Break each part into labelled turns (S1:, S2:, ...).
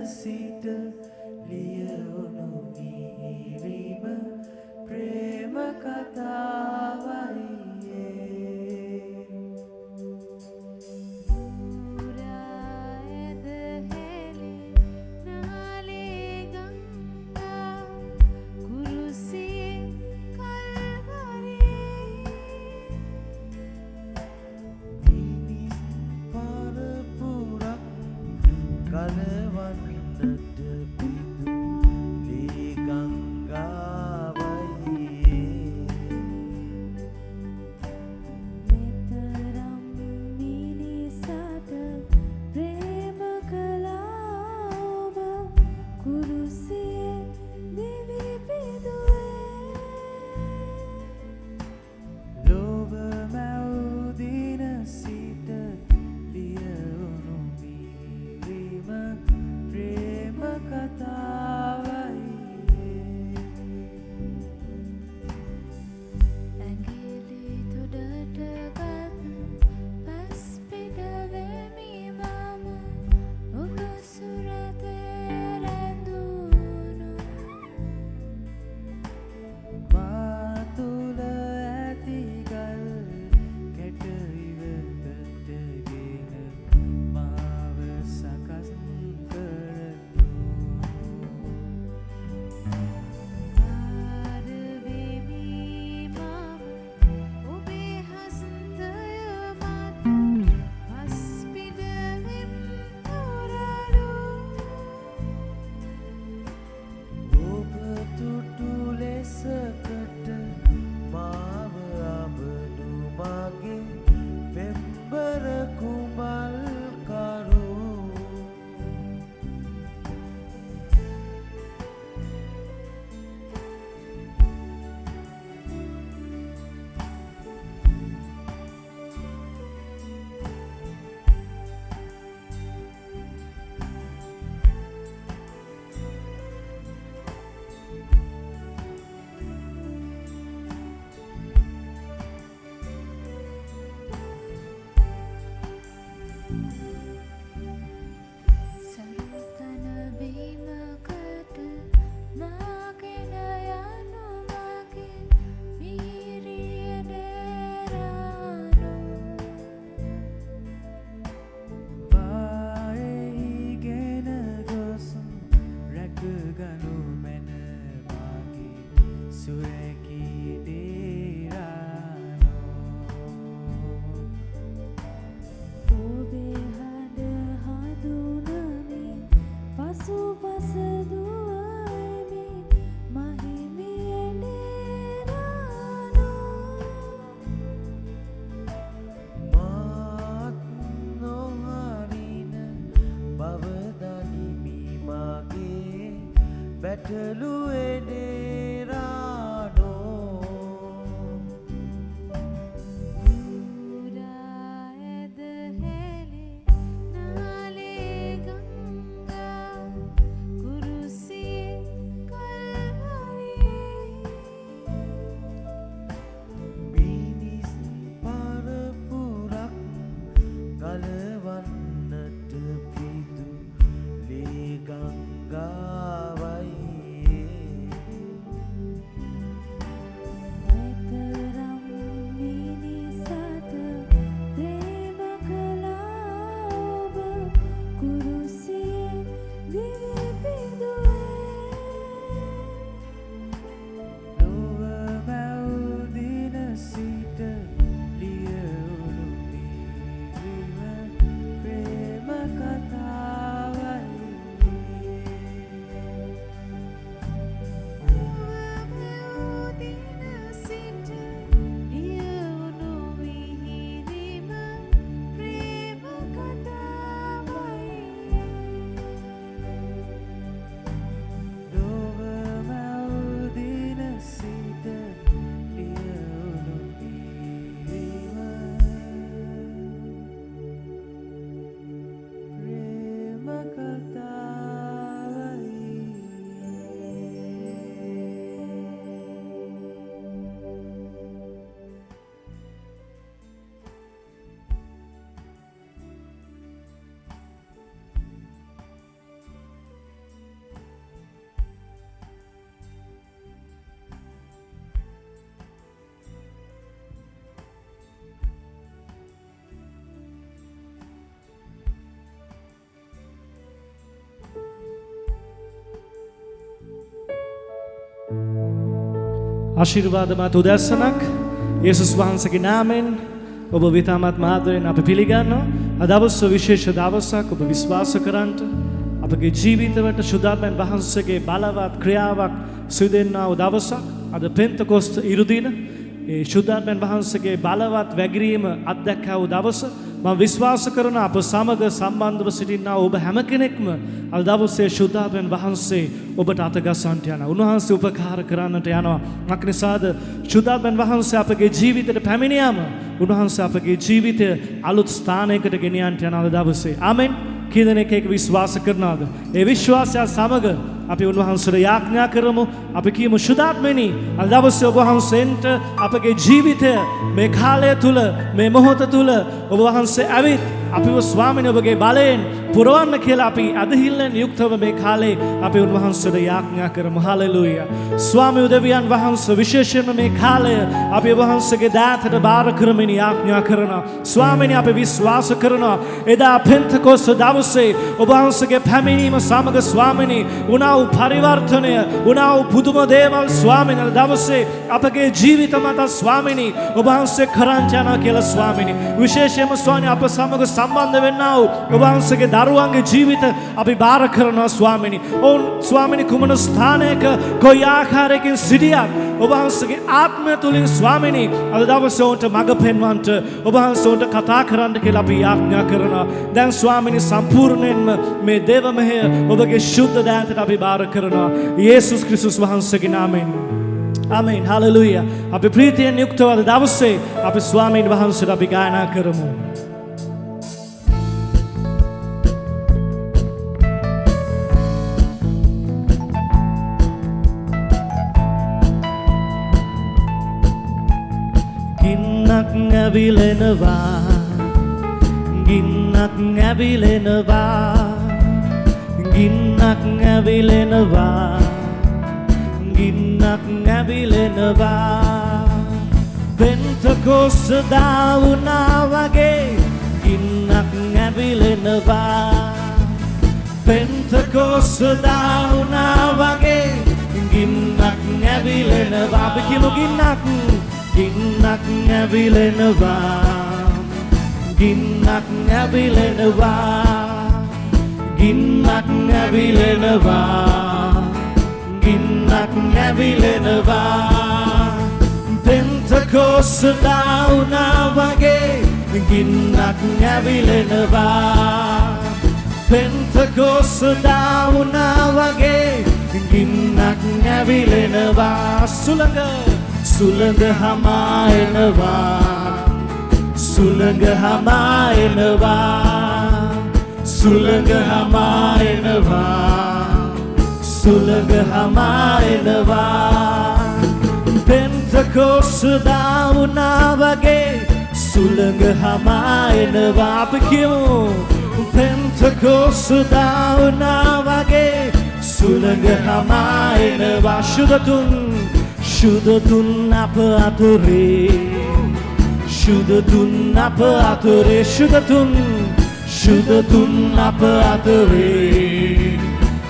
S1: සිට ලියවුණු මිහිරිම ප්‍රේම කතාවයි කලවන්නට පිදු ලී ගංගාවයි
S2: මෙතරම් මිනිසට ප්‍රේම කළා ඔබ කුරුසියේ දිවි පිදුවේ
S1: ලෝභ මැවුදින සිට ලියවුණු මිහිරිම ප්‍රේම කතාවයි
S2: ඇඟිලි තුඩට ගත් පස් පිට වෙමි මම ඔබ සුරතේ රැඳුණු
S1: මා තුළ ඇති ගල් කැට ඉවතටගෙන මාව සකස් කරනු
S2: ආර වෙමි මම ඔබේ හස්තය මත පස් පිට වෙම් තොරලු
S1: ඔබ තුටු ලෙසකට මාව අබනු මගේ පෙම්බර කුමල් කරු
S2: සරුතන බීමකට මාගෙන යනු මගේ මිහිරිය ඩේරානෝ
S1: පායයිගෙන ගොසුම් රැකගනු මැන මාගේ සුරැකී ඩේරානෝ
S2: ඔබේ හඬ හඳුනමි පසුපස දුවමි මහිමිය ඩේරානෝ
S1: මාත් නොහරින බවදනිමි මාගේ බැටළුවේ ඩේරානෝ
S2: පුරා ඇද හැලේ නාලේ ගංගා කුරුසියේ කල්වරේ
S1: මිනිස් පරපුරක් කලවන්නට පිදු ලී ගංගාවයි
S3: ආශිර්වාදමත් උදැසනක් යේසුස් වහන්සේගේ නාමයෙන් ඔබ විතාමත් මාදරෙන් අප පිළිගන්නවා. අද දවස විශේෂ දවසක් ඔබ විශ්වාස කරන්ට අපගේ ජීවිතවලට ශුද්ධාත්මයන් වහන්සේගේ බලවත් ක්‍රියාවක් සිදු වෙනා දවසක්. අද පෙන්තකොස්ත ඉරුදින ඒ ශුද්ධාත්මයන් වහන්සේගේ බලවත් වැගිරීම අත්දැකව දවස. මම විශ්වාස කරන අප සමග සම්බන්ධව සිටිනා ඔබ හැම කෙනෙක්ම අද දවසේ ශුද්ධාත්මයන් වහන්සේ ඔබට අතගසන්නට යනවා. උන්වහන්සේ උපකාර කරන්නට යනවා. මක් නිසාද ශුද්ධාත්මයන් වහන්සේ අපගේ ජීවිතයට පැමිණියාම උන්වහන්සේ අපගේ ජීවිතය අලුත් ස්ථානයකට ගෙනියන්නට යන අද දවසේ. ආමෙන්. කී දෙනෙක් ඒක විශ්වාස කරනවද? ඒ විශ්වාසය සමග අපි උන්වහන්සේට යාඥා කරමු. අපි කියමු ශුද්ධාත්මනි අද දවසේ ඔබ වහන්සේන්ට අපගේ ජීවිතය මේ කාලය තුල මේ මොහොත තුල ඔබ වහන්සේ ඇවිත් අපිව ස්වාමීන් ඔබගේ බලයෙන් පුරවන්න කියලා අපි අදහිල්ලෙන් යුක්තව මේ කාලේ අපි උන්වහන්සේට යාඥා කරමු. හලෙලූයා. ස්වාමී උදවියන් වහන්සේ විශේෂයෙන්ම මේ කාලය අපි ඔබ වහන්සේගේ දාතට බාර කරමින් යාඥා කරනවා. ස්වාමීනි අපි විශ්වාස කරනවා එදා පෙන්තකොස්ත දවසේ ඔබ වහන්සේගේ පැමිණීම සමග ස්වාමීනි උනා වූ පරිවර්තනය උනා වූ පුදුම දේවල් ස්වාමීනි දවසේ අපගේ ජීවිත මත ස්වාමීනි ඔබ වහන්සේ කරන්ට යනවා කියලා ස්වාමීනි විශේෂයෙන්ම ස්වාමීනි අප සමග සම්බන්ධ වෙන්නා වූ ඔබ වහන්සේගේ දරුවන්ගේ ජීවිත අපි බාර කරනවා ස්වාමීනි. ඔවුන් ස්වාමීනි කුමන ස්ථානයක කොයි ආකාරයකින් සිටියත් ඔබ වහන්සේගේ ආත්මය තුලින් ස්වාමීනි අද දවසේ උන්ට මඟ පෙන්වන්නට ඔබ වහන්සේ උන්ට කතා කරන්න කියලා අපි යාඥා කරනවා. දැන් ස්වාමීනි සම්පූර්ණයෙන්ම මේ දේව මෙහෙය ඔබගේ ශුද්ධ දායතට අපි බාර කරනවා. යේසුස් ක්‍රිස්තුස් වහන්සේගේ නාමයෙන්. ආමෙන්. හලෙලූයා. අපි ප්‍රීතියෙන් යුක්තව අද දවසේ අපි ස්වාමීන් වහන්සේට අපි ගායනා කරමු. ගින්නක් ඇවිලෙනවා ගින්නක් ඇවිලෙනවා ගින්නක් ඇවිලෙනවා ගින්නක් ඇවිලෙනවා පෙන්තකොස්ත දා වුණා වගේ ගින්නක් ඇවිලෙනවා පෙන්තකොස්ත දා වුණා වගේ ගින්නක් ඇවිලෙනවා අපි කියමු ගින්නක් ඇවිලෙනවා ගින්නක් ඇවිලෙනවා ගින්නක් ඇවිලෙනවා ගින්නක් ඇවිලෙනවා පෙන්තකොස්ත දා වුණා වගේ ගින්නක් ඇවිලෙනවා පෙන්තකොස්ත දා වුණා වගේ ගින්නක් ඇවිලෙනවා සුළඟ හමායනවා සුළඟ හමායනවා සුළඟ හමායනවා සුළඟ හමායනවා පෙන්තකොස්ත දා වුණා වගේ සුළඟ හමායනවා අපි කියමු පෙන්තකොස්ත දා වුණා වගේ සුළඟ හමායනවා ශුද්ධතුන් අප අතුරේ ශුද්ධතුන් අප අතුරේ ශුද්ධතුන් අප අතුරේ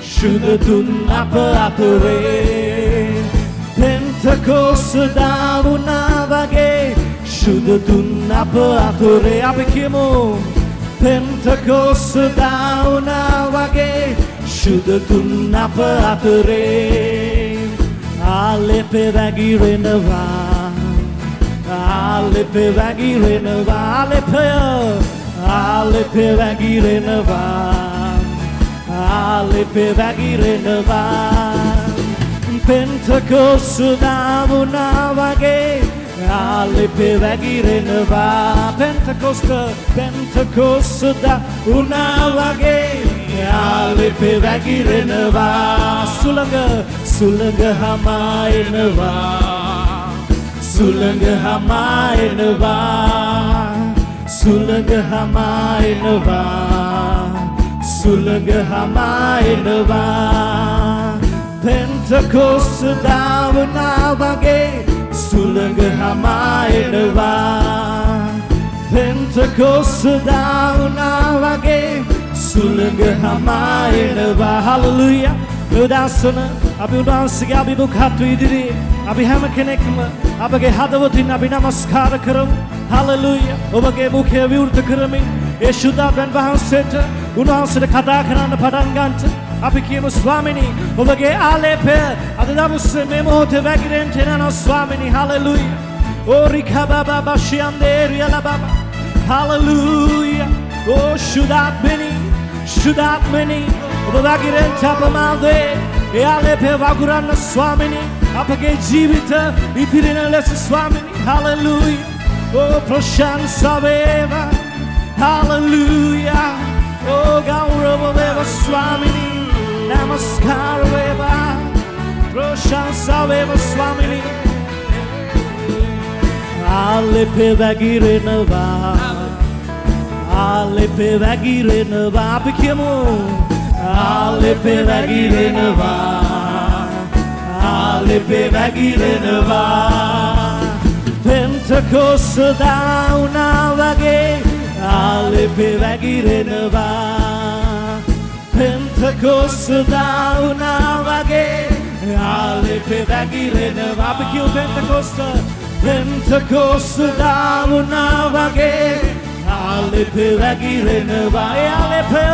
S3: ශුද්ධතුන් අප අතුරේ පෙන්තකොස්ත දා වුණා වගේ ශුද්ධතුන් අප අතුරේ අපි කියමු පෙන්තකොස්ත දා වුණා වගේ ශුද්ධතුන් අප අතුරේ ආලෙපෙ වැගිරෙනවා ආලෙපෙ වැගිරෙනවා ආලෙපෙ වැගිරෙනවා ආලෙපෙ වැගිරෙනවා පෙන්තකොස්ත දා වුණා වගේ ආලෙපෙ වැගිරෙනවා පෙන්තකොස්ත දා වුණා වගේ ආලෙපෙ වැගිරෙනවා සුළඟ හමායනවා සුළඟ හමායනවා සුළඟ හමායනවා සුළඟ හමායනවා පෙන්තකොස්ත දා වුණා වගේ සුළඟ හමායනවා පෙන්තකොස්ත දා වුණා වගේ සුළඟ හමායනවා හලෙලූයා උදාසන අපි උන්වහන්සේගේ අභිමුඛත්වය ඉදිරියේ අපි හැම කෙනෙක්ම අපගේ හදවතින් අපි නමස්කාර කරමු. හලෙලූයා. ඔබගේ මුඛය විවෘත කරමින් ඒ ශුද්ධාත්මයන් වහන්සේට උන්වහන්සේට කතා කරන්න පටන් ගන්නට අපි කියමු ස්වාමිනී ඔබගේ ආලේපය අද දවසේ මේ මොහොතේ වැగిරෙන්න යනවා ස්වාමිනී. හලෙලූයා. ඕරිකබබා බෂියන්දේ රියලබබා. හලෙලූයා. ඕ ශුද්ධාත්මනී ඔබ වැగిරෙන්න අපමාදේ ඒ ආලේපය වගුරන්න ස්වාමිනී. අපගේ ජීවිත ඉදිරින ලෙස ස්වාමිනී. හලෙලූයා. Oh, ප්‍රශංසා වේවා. Hallelujah. Oh, ගෞරව වේවා ස්වාමිනී. නමස්කාර වේවා. ප්‍රශංසා වේවා ස්වාමිනී. ආලේපේ වැగిරෙනවා. ආලේපේ වැగిරෙනවා. අපි කියමු. ආලේපේ වැగిරෙනවා. ආලේපේ වැగిරෙනවා. Pentecost dauna vage alepe vagirenava. Pentecost dauna vage alepe vagirenava. Apikiu Pentecost. Pentecost dauna vage alepe vagirenava. Alepe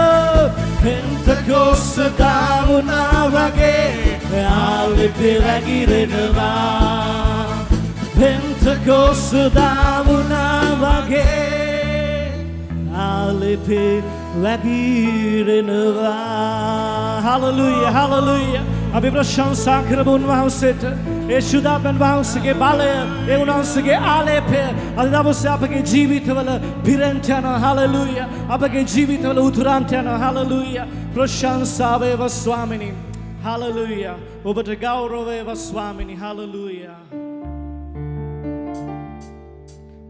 S3: Pentecost dauna vage alepe vagirenava. Pentecost dauna vage alepe vagirenava. Hallelujah, hallelujah. අපි ප්‍රශංසා කරමු උන්වහන්සේට. ඒ ශුද්ධාත්මයන් වහන්සේගේ බලය, ඒ උන්වහන්සේගේ ආලේපය අද දවසේ අපගේ ජීවිතවල පිරෙන්න යනවා. හලෙලූයා. අපගේ ජීවිතවල උතුරන්ට යනවා. හලෙලූයා. ප්‍රශංසා වේවා ස්වාමිනී. හලෙලූයා. ඔබට ගෞරව වේවා ස්වාමිනී. හලෙලූයා.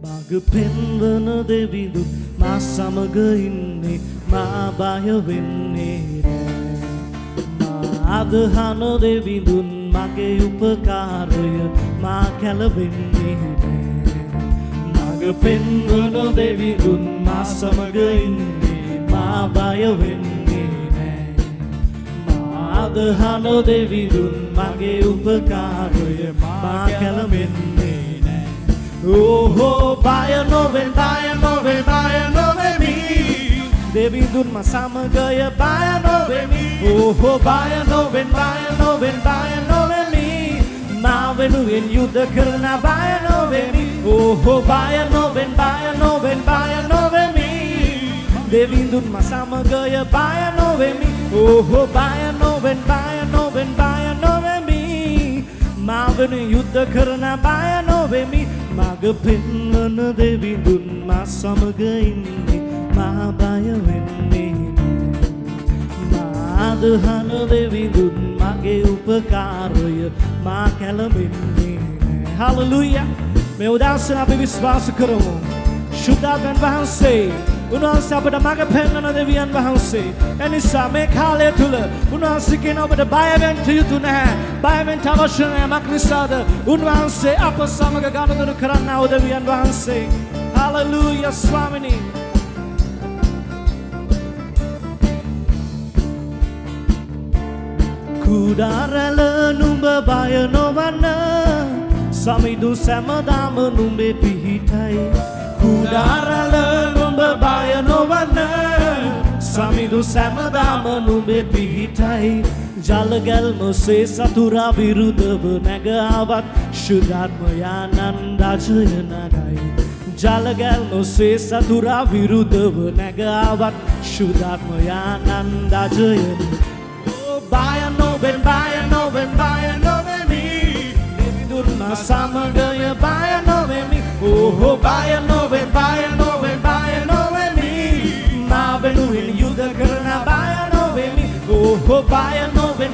S3: මග පෙන්වන දෙවිඳු මා සමග ඉන්නේ මා බය වෙන්නේ නෑ. මා අදහන දෙවිඳුන් මගේ උපකාරය මා කැළවෙන්නේ නෑ. මග පෙන්වන දෙවිඳුන් මා සමග ඉන්නේ මා බය වෙන්නේ නෑ. මා අදහන දෙවිඳුන් මගේ උපකාරය මා කැළවෙන්නේ. Oh, baya noven me. Devidun masamagaya baya noven me. Oh, baya noven me. Mavenu in yuddha karna baya noven me. Oh, baya noven me. Devidun masamagaya baya noven me. Oh, baya noven me. Mavenu yuddha karna baya noven me. මග පෙන්වන දෙවිඳුන් මා සමග ඉන්නේ මා බය වෙන්නේ නෑ. මා අදහන දෙවිඳුන් මගේ උපකාරය මා කැළඹෙන්නේ නෑ. හලෙලූයා. මේ උදෑසන අපි විශ්වාස කරමු ශුද්ධාත්මයන් වහන්සේ උන්වහන්සේ අපට මඟ පෙන්වන දෙවියන් වහන්සේ. එනිසා මේ කාලය තුල උන්වහන්සේ කියන ඔබට බය වෙන්න යුතු නැහැ. බය වෙන්න අවශ්‍ය නැහැ. මක් නිසාද? උන්වහන්සේ අප සමග ගනුදෙනු කරන්නා වූ දෙවියන් වහන්සේ. හලෙලූයා ස්වාමිනී. කුඩාරැළ නුඹ බය නොවන්න. සමිඳු සැමදාම නුඹේ පිහිටයි. කුඩාරැළ නුඹ බය නොවන්න. සමිඳු සැමදාම නුඹේ පිහිටයි. ජලගැල්මසේ සතුරා විරුද්ධව නැග ආවත් ශුද්ධාත්මයාණන් රජය නගයි. ජලගැල්මසේ සතුරා විරුද්ධව නැග ආවත් ශුද්ධාත්මයාණන් රජය. බය නොවෙන් me. දෙවිඳුන් මා සමගය බය නොවෙමි. Oh, bය නොවෙන් me. මා වෙනුවෙන් යුද්ධ කරන බය නොවෙමි. Oh, bය නොවෙන්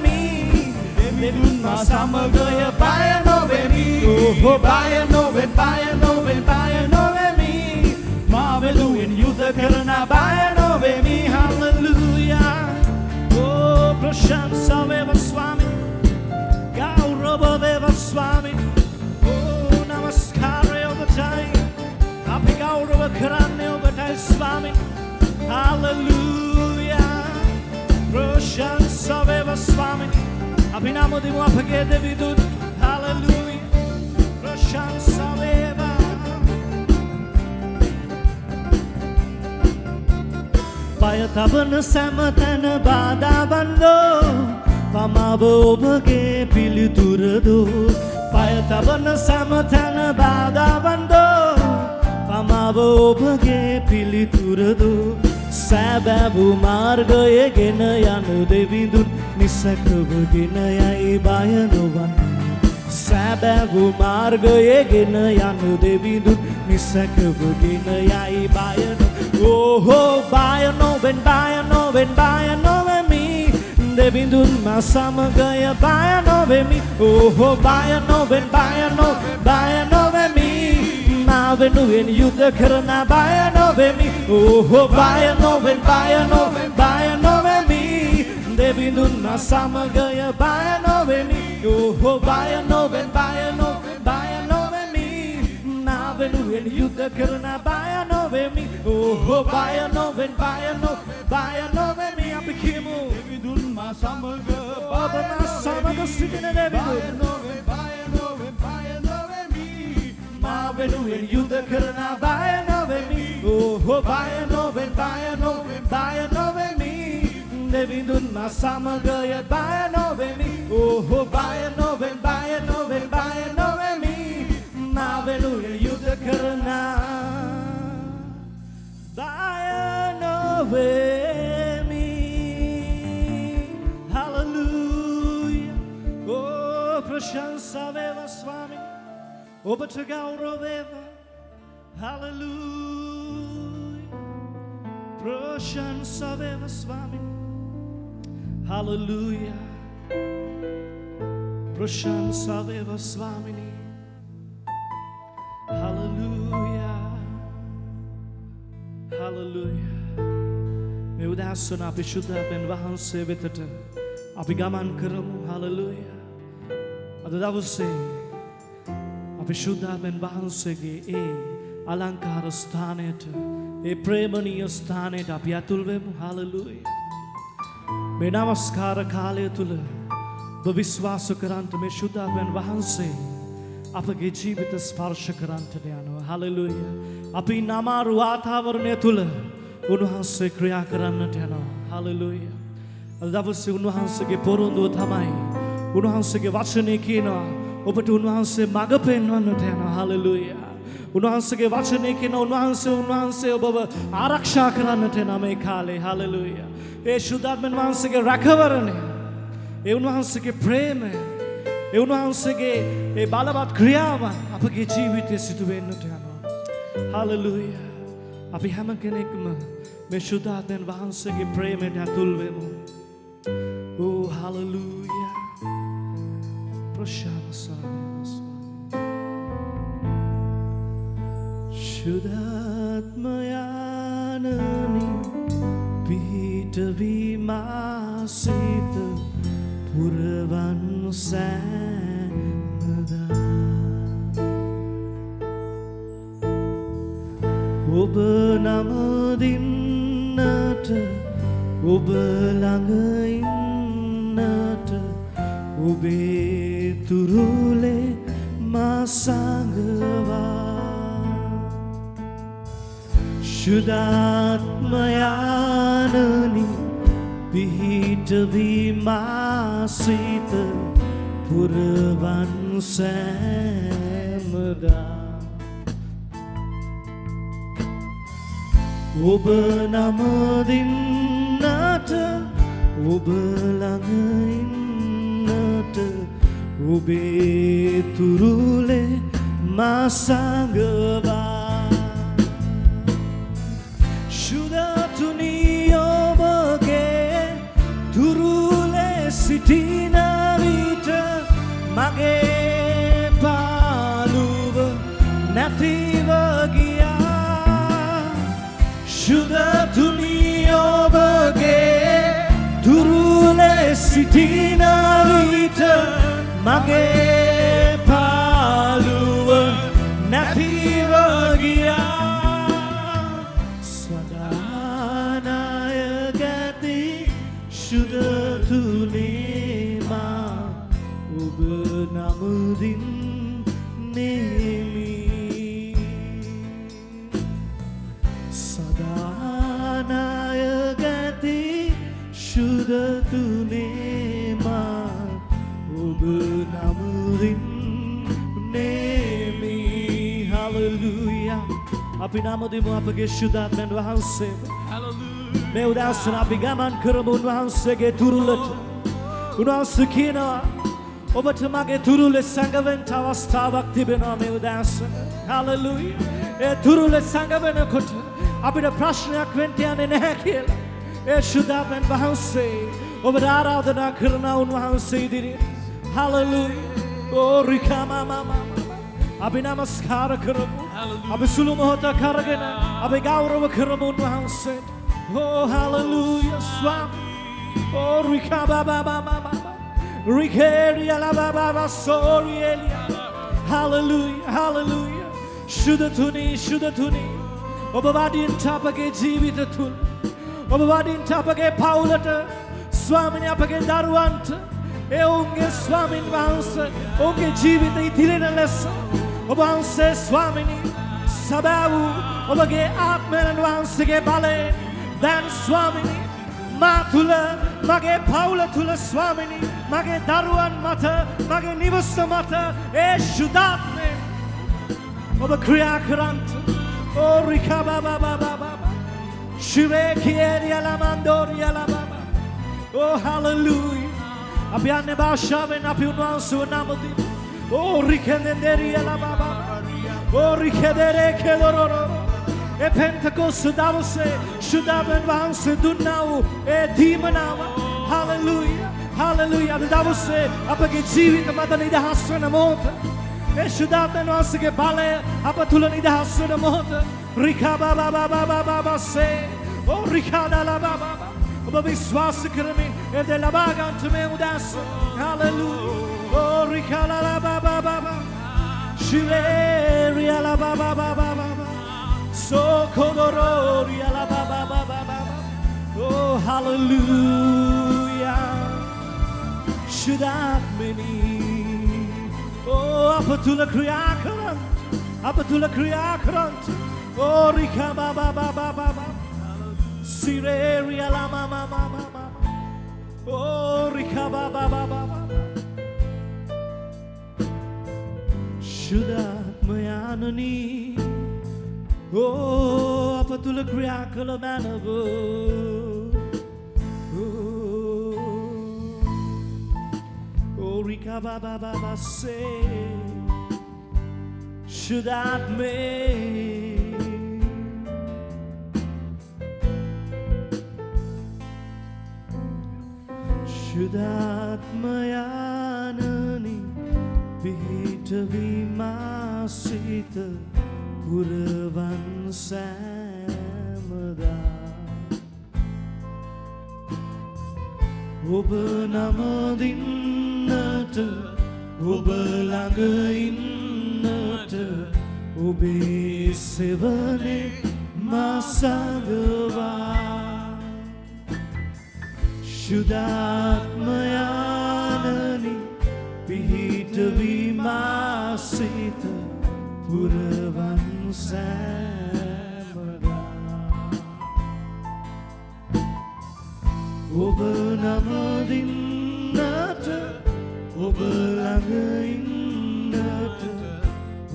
S3: me. දෙවිඳුන් මා සමගය බය නොවෙමි. Oh, bය නොවෙන් me. මා වෙනුවෙන් යුද්ධ කරන බය නොවෙමි. Hallelujah. Oh, ප්‍රශංසා වේවා ස්වාමී. ගෞරව වේවා ස්වාමී. Oh, නමස්කාරය ඔබටයි. අපි ගෞරව කරන්නේ ඔබටයි ස්වාමී. Hallelujah. ප්‍රශංසා වේවා ස්වාමී. අපි අපි නම දෙමු අපගේ දෙවිඳුන් හලෙලූයා ප්‍රශංසා වේවා පය තබන සෑම තැන බාධාවන්දෝ පමාව ඔබගේ පිළිතුරදෝ පය තබන සෑම තැන බාධාවන්දෝ පමාව ඔබගේ පිළිතුරදෝ සැබෑ වූ මාර්ගය ගෙන යන දෙවිඳුන් නිසකව ගෙන යයි බය නොවන්න සැබෑ වූ මාර්ගය ගෙන යන දෙවිඳුන් නිසකව ගෙන යයි බය ඕහෝ බය නොවෙන් නොවෙමි දෙවිඳුන් මා සමගය බය නොවෙමි ඕහෝ බය නොවෙන් නොවෙමි මා වෙනුවෙන් යුද්ධ කරන බය නොවෙමි ඕහෝ බය නොවෙන් නොවෙමි දෙවිඳුන් මා සමගය බය නොවෙමි ඕහෝ බය නොවෙන් නොවෙමි මා වෙනුවෙන් යුද්ධ කරන බය නොවෙමි ඕහෝ බය නොවෙන් නොවෙමි අපි කියමු
S1: දෙවිඳුන් මා සමග
S3: ඔබ මා සමග සිටින දෙවිඳුන් මා වෙනුවෙන් යුද්ධ කරන බය නොවෙමි ඕහෝ බය නොවෙන් නොවෙමි දෙවිඳුන් මා සමගය බය නොවෙමි ඕහෝ බය නොවෙන් නොවෙමි මා වෙනුවෙන් යුද්ධ කරන බය නොවෙමි හලෙලූයා ඕ ප්‍රශංසා වේවා ස්වාමී ඔබට ගෞරව වේවා හලෙලූයා ප්‍රශංසා වේවා ස්වාමී හලෙලූයා ප්‍රශංසා වේවා ස්වාමී හලෙලූයා හලෙලූයා මේ උදෑසන අපි ශුද්ධාත්මයන් වහන්සේ වෙතට අපි ගමන් කරමු හලෙලූයා අද දවසේ අපි ශුද්ධාත්මයන් වහන්සේගේ ඒ අලංකාර ස්ථානයට ඒ ප්‍රේමණීය ස්ථානයට අපි ඇතුල් වෙමු හලෙලූයා මේ නමස්කාර කාලය තුල ඔබ විශ්වාස කරන්ට මේ ශුද්ධාත්මයන් වහන්සේ අපගේ ජීවිත ස්පර්ශ කරන්නට යනවා හලෙලූයා අපි නමාරු වාතාවරණය තුල උන්වහන්සේ ක්‍රියා කරන්නට යනවා හලෙලූයා අද දවසේ උන්වහන්සේගේ පොරොන්දුව තමයි උන්වහන්සේගේ වචනේ කියනවා ඔබට උන්වහන්සේ මඟ පෙන්වන්නට යනවා හලෙලූයා උන්වහන්සේගේ වචනේ කියන උන්වහන්සේ ඔබව ආරක්ෂා කරන්නට යනවා මේ කාලේ හලෙලූයා ඒ ශුද්ධාත්මයන් වහන්සේගේ රැකවරණය ඒ උන්වහන්සේගේ ප්‍රේමය ඒ උන්වහන්සේගේ ඒ බලවත් ක්‍රියාවන් අපගේ ජීවිතයේ සිදු වෙන්නට යනවා හලෙලූයා අපි හැම කෙනෙක්ම මේ ශුද්ධාත්මයන් වහන්සේගේ ප්‍රේමයට ඇතුල් වෙමු ඕ හලෙලූයා ප්‍රශංසා ශුද්ධාත්මයානනි පිහිටවී මා සිත පුරවන් සෑමදා ඔබ නමදින්නට ඔබ ළඟ ඉන්නට ඔබේ තුරුලේ මා සංගවා ශුද්ධාත්මයානනි පිහිටවී මා සිත පුරවන් සෑමදා ඔබ නමදින්නට ඔබ ළඟ ඉන්නට ඔබේ තුරුලේ මා සංගවා ශුද්ධතුනි ඔබගේ තුරුලේ සිටින විට මගේ පාළුව නැතිව ගියා ශුද්ධතුනි ඔබගේ තුරුලේ සිටින විට මගේ පාළුව නැතිව ගියා සදානාය ගැති ශුද්ධතුනි මා නමුදින් නේමි සදානායගති ශුදතුනේමා ඔබ නමුදින් නේමි හලලුයා අපි නමුදිමු අපගේ ශුද්ධාත්මයන් වහන්සේ මේ උදෑසන අපි ගමන් කරමු උන්වහන්සේගේ තුරුලට උන්වහන්සේ කියනවා ඔබට මගේ තුරුලේ සංගවෙන්න අවස්ථාවක් තිබෙනවා මේ උදෑසන හලලුයා ඒ තුරුලේ සංගවෙනකොට අපිට ප්‍රශ්නයක් වෙන්න යන්නේ නැහැ කියලා ඒ ශුද්ධාත්මයන් වහන්සේ ඔබට ආරාධනා කරන උන්වහන්සේ ඉදිරියේ හලලුයා ඕ රිකාමා අපි නමස්කාර කරමු අපි සුළු මොහොතක් අරගෙන අපි ගෞරව කරමු උන්වහන්සේට Oh, hallelujah, Swami. Oh, Rika Baba Baba. Rikeria la Baba Sorielia. Hallelujah, hallelujah. Shudatuni. Obavadin tapage jivita tul. Obavadin tapage paulata. Swami apage darwanta. Eunge Swami vansa. Unge jivita itirena lessa. Obanse Swami sababu. Obage atmen vansage bale. දැන් ස්වාමිනී මා තුල මගේ පවුල තුල ස්වාමිනී මගේ දරුවන් මත මගේ නිවස මත ඒ ශුද්ධාත්මය ඔබ ක්‍රියා කරන්ට ඕ රිකා බබා බබා ශිවේ කියරියා ලාමන්දෝරියා ලාබා ඕ හලෙලූයා අපි යන්නේ භාෂාවෙන් අපි උන්වහන්සේව නමදිමු ඕ රිකෙන්දෙරියා ලාබා ඕ රිකෙදරේ කෙදරරෝ ඒ පෙන්තකොස්ත දවසේ ශුද්ධාත්මයන් වහන්සේ දුන්නා වූ ඒ දීමනාව හලෙලූයා හලෙලූයා අද දවසේ අපගේ ජීවිත මත නිදහස් වෙන මොහොත ඒ ශුද්ධාත්මයන් වහන්සේගේ බලය අප තුල නිදහස් වෙන මොහොත රිකා බබා බබා බබා සේ ඕ රිකා දාලා බබා ඔබ විශ්වාස කරමින් ඒ දේ ලබා ගන්නට මේ උදෑසන හලෙලූයා ඕ රිකා දාලා බබා බබා ශිලේරියා ලා බබා බබා So kodororia la ba ba ba ba ba. Oh hallelujah. Shuddhatmeni. Oh apatula kriyakarant. Apatula kriyakarant. Oh rika ba ba ba ba ba ba. Sireria la ma ma ma ma ma. Oh rika ba ba ba ba ba. Shuddhatmayanani. Oh, apa tu le kriya kala manavo. Oh, rika ba ba ba ba say, Shuddhatme. Shuddhatmayanani pihita vimasita. පුරවන් සෑමදා ඔබ නමදින්නට ඔබ ළඟ ඉන්නට ඔබේ සෙවනේ මා සඟවා ශුද්ධාත්මයානනි පිහිට වී මා සිත පුරවන් ඔබ නමදින්නට ඔබ ළඟ ඉන්නට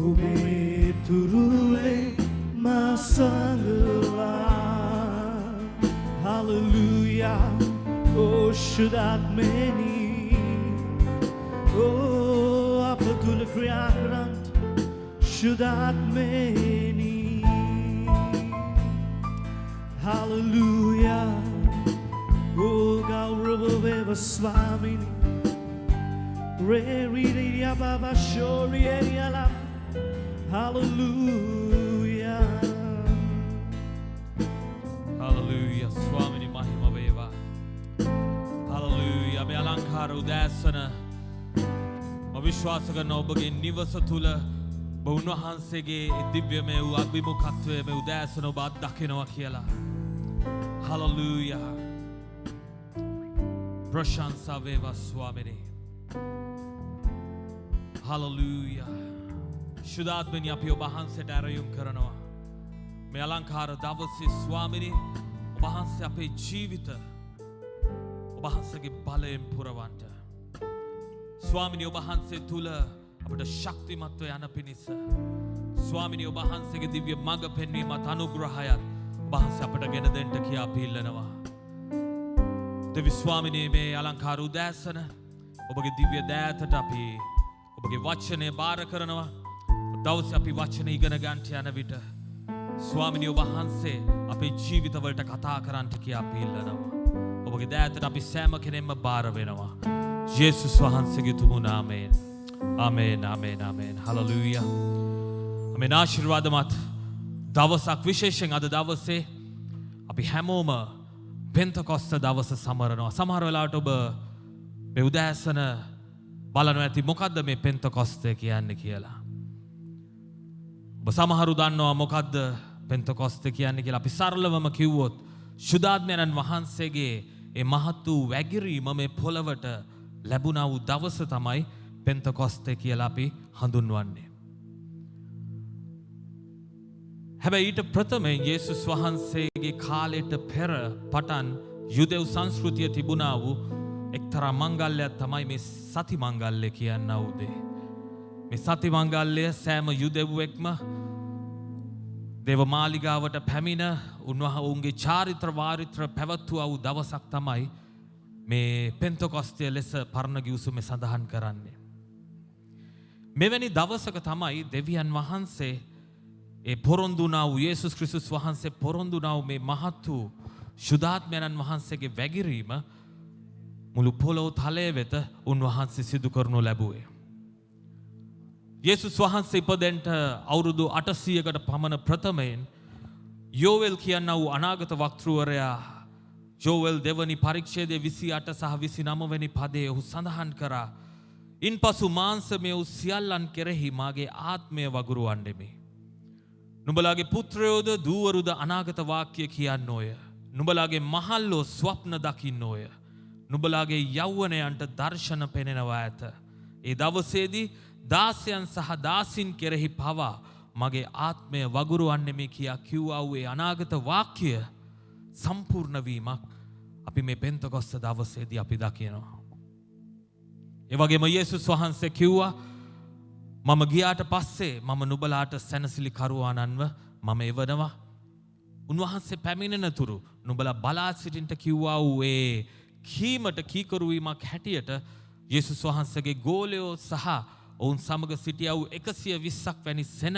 S3: ඔබේ තුරුලේ මා සඟවා හලෙලූයා ඕ ශුද්ධාත්මෙනි ඕ අප තුල ක්‍රියා කරන්ට Shuddhatmeni. Hallelujah. Oh, Gaurava Swamini. Re-re-re-ya baba shori-ya-la. Hallelujah.
S1: Hallelujah. Swamini Mahima Veva. Hallelujah. Me alankara udasana. Ma vishwasa karna obage nivasa thula උන්වහන්සේගේ දිව්‍යමය වූ අභිමුඛත්වය මේ උදෑසන ඔබ අත්දකිනවා කියලා. හලෙලූයා. ප්‍රශංසා වේවා ස්වාමිනේ. Hallelujah. ශුද්ධාත්මනි අපි ඔබ වහන්සේට ආරයුම් කරනවා. මේ අලංකාර දවසේ ස්වාමිනී ඔබ වහන්සේ අපේ ජීවිත ඔබ වහන්සේගේ බලයෙන් පුරවන්න. ස්වාමිනී ඔබ වහන්සේ තුල අපට ශක්තිමත්ව යන පිණිස ස්වාමිනී ඔබ වහන්සේගේ දිව්‍ය මඟ පෙන්වීමත් අනුග්‍රහයත් ඔබ වහන්සේ අපට ගෙන දෙන්න කියා පිල්ලනවා. දෙවි ස්වාමිනී මේ අලංකාර උදෑසන ඔබගේ දිව්‍ය දෑතට අපි ඔබගේ වචනය බාර කරනවා. දවසේ අපි වචන ඉගෙන ගන්නට යන විට ස්වාමිනී ඔබ වහන්සේ අපේ ජීවිතවලට කතා කරන්නට කියා පිල්ලනවා. ඔබගේ දෑතට අපි සෑම කෙනෙක්ම බාර වෙනවා. යේසුස් වහන්සේගේ තුමු නාමයෙන්. ආමේන් ආමේන් ආමේන්. හලෙලූයා. ආමේන්. ආශිර්වාදමත් දවසක් විශේෂයෙන් අද දවසේ අපි හැමෝම පෙන්තකොස්ත දවස සමරනවා. සමහර වෙලාවට ඔබ මේ උදෑසන බලනවා ඇති මොකද්ද මේ පෙන්තකොස්තේ කියන්නේ කියලා. ඔබ සමහරු දන්නවා මොකද්ද පෙන්තකොස්තේ කියන්නේ කියලා. අපි සරලවම කිව්වොත් ශුද්ධාත්මයන් වහන්සේගේ ඒ මහත් වූ වැගිරීම මේ පොළවට ලැබුණා වූ දවස තමයි පෙන්තකොස්තේ කියලා අපි හඳුන්වන්නේ. හැබැයි ඊට ප්‍රථමයෙන් යේසුස් වහන්සේගේ කාලයට පෙර පටන් යුදෙව් සංස්කෘතිය තිබුණා වූ එක්තරා මංගල්‍යයක් තමයි මේ සති මංගල්‍ය කියනා වූ දේ. මේ සති මංගල්‍ය සෑම යුදෙව්වෙක්ම දේව මාලිගාවට පැමිණ උන්වහන්සේගේ චාරිත්‍ර වාරිත්‍ර පැවැත්වුවා වූ දවසක් තමයි මේ පෙන්තකොස්තේ ලෙස පරණ ගිවිසුමේ සඳහන් කරන්නේ. මෙවැනි දවසක තමයි දෙවියන් වහන්සේ ඒ පොරොන්දුනා වූ යේසුස් ක්‍රිස්තුස් වහන්සේ පොරොන්දුනා වූ මේ මහත් වූ ශුද්ධාත්මයන් වහන්සේගේ වැගිරීම මුළු පොළොව තලය වෙත උන්වහන්සේ සිදු කරනු ලැබුවේ. යේසුස් වහන්සේ ඉපදෙන්නට අවුරුදු 800කට පමණ ප්‍රථමයෙන් යෝවෙල් කියනා වූ අනාගත වක්තෘවරයා යෝවෙල් දෙවනි පරිච්ඡේදයේ 28 සහ 29 වෙනි පදයේ ඔහු සඳහන් කරා ඉන්පසු මාංශමය වූ සියල්ලන් කෙරෙහි මාගේ ආත්මය වගුරුවන්නෙමි. නුඹලාගේ පුත්‍රයෝද දූවරුද අනාගත වාක්‍ය කියන්නෝය. නුඹලාගේ මහල්ලෝ ස්වප්න දකින්නෝය. නුඹලාගේ යෞවනයන්ට දර්ශන පෙනෙනවා ඇත. ඒ දවසේදී දාසයන් සහ දාසින් කෙරෙහි පවා මගේ ආත්මය වගුරුවන්නෙමි කියා කිව්වා වූ අනාගත වාක්‍ය සම්පූර්ණ වීමක් අපි මේ පෙන්තකොස්ත දවසේදී අපි දකිනවා. ඒ වගේම යේසුස් වහන්සේ කිව්වා මම ගියාට පස්සේ මම නුඹලාට සැනසිලි කරුවානන්ව මම එවනවා. උන්වහන්සේ පැමිණෙන තුරු නුඹලා බලා සිටින්ට කිව්වා වූ ඒ කීමට කීකරු වීමක් හැටියට යේසුස් වහන්සේගේ ගෝලයෝ සහ ඔවුන් සමග සිටියා වූ 120ක් වැනි සෙනග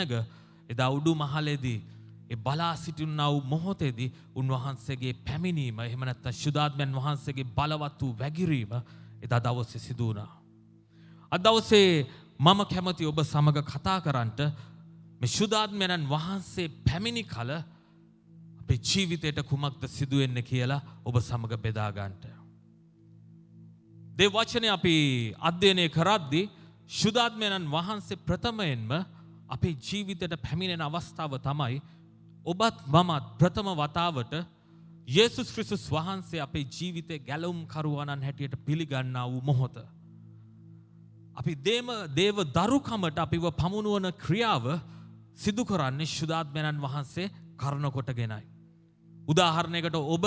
S1: එදා උඩු මහලේදී ඒ බලා සිටිනා වූ මොහොතේදී උන්වහන්සේගේ පැමිණීම එහෙම නැත්නම් ශුද්ධාත්මයන් වහන්සේගේ බලවත් වූ වැගිරීම එදා දවසේ සිදු වුණා. අද දවසේ මම කැමති ඔබ සමග කතා කරන්නට මේ ශුද්ධාත්මයන් වහන්සේ පැමිණි කල අපේ ජීවිතයට කුමක්ද සිදු වෙන්නේ කියලා ඔබ සමග බෙදා ගන්නට. දේ වචනේ අපි අධ්‍යයනය කරද්දී ශුද්ධාත්මයන් වහන්සේ ප්‍රථමයෙන්ම අපේ ජීවිතයට පැමිණෙන අවස්ථාව තමයි ඔබත් මමත් ප්‍රථම වතාවට යේසුස් ක්‍රිස්තුස් වහන්සේ අපේ ජීවිතේ ගැලවුම් කරුවාණන් හැටියට පිළිගන්නා වූ මොහොත. අපි දේව දරුකමට අපිව පමුණුවන ක්‍රියාව සිදු කරන්නේ ශුද්ධාත්මයන් වහන්සේ කරන කොටගෙනයි. උදාහරණයකට ඔබ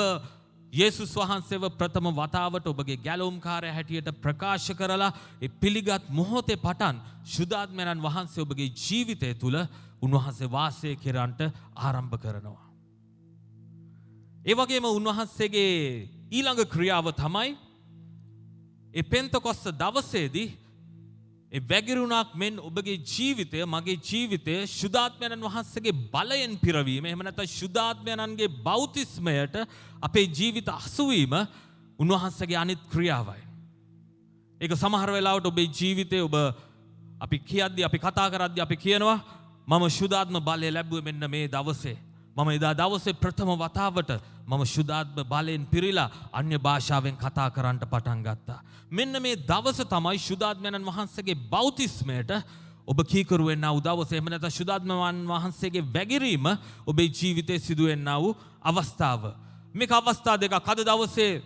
S1: යේසුස් වහන්සේව ප්‍රථම වතාවට ඔබගේ ගැලවුම්කාරය හැටියට ප්‍රකාශ කරලා ඒ පිළිගත් මොහොතේ පටන් ශුද්ධාත්මයන් වහන්සේ ඔබගේ ජීවිතය තුළ උන්වහන්සේ වාසය කරන්නට ආරම්භ කරනවා. ඒ වගේම උන්වහන්සේගේ ඊළඟ ක්‍රියාව තමයි ඒ පෙන්තකොස්ත දවසේදී ඒ වැගිරුණක් මෙන් ඔබගේ ජීවිතය මගේ ජීවිතය ශුද්ධාත්මයන් වහන්සේගේ බලයෙන් පිරවීම එහෙම නැත්නම් ශුද්ධාත්මයන්ගේ බෞතිස්මයට අපේ ජීවිත අසුවීම උන්වහන්සේගේ අනිත් ක්‍රියාවයි. ඒක සමහර වෙලාවට ඔබේ ජීවිතේ ඔබ අපි කියද්දි අපි කතා කරද්දි අපි කියනවා මම ශුද්ධාත්ම බලය ලැබුවේ මෙන්න මේ දවසේ. මම එදා දවසේ ප්‍රථම වතාවට මම ශුද්ධාත්ම බලයෙන් පිරීලා අන්‍ය භාෂාවෙන් කතා කරන්නට පටන් ගත්තා. මෙන්න මේ දවස තමයි ශුද්ධාත්මයන් වහන්සේගේ බෞතිස්මයට ඔබ කීකරු වෙන්නා වූ දවස. එහෙම නැත්නම් ශුද්ධාත්මයන් වහන්සේගේ වැගිරීම ඔබේ ජීවිතේ සිදු වෙන්නා වූ අවස්ථාව. මේක අවස්ථා දෙකක්. අද දවසේ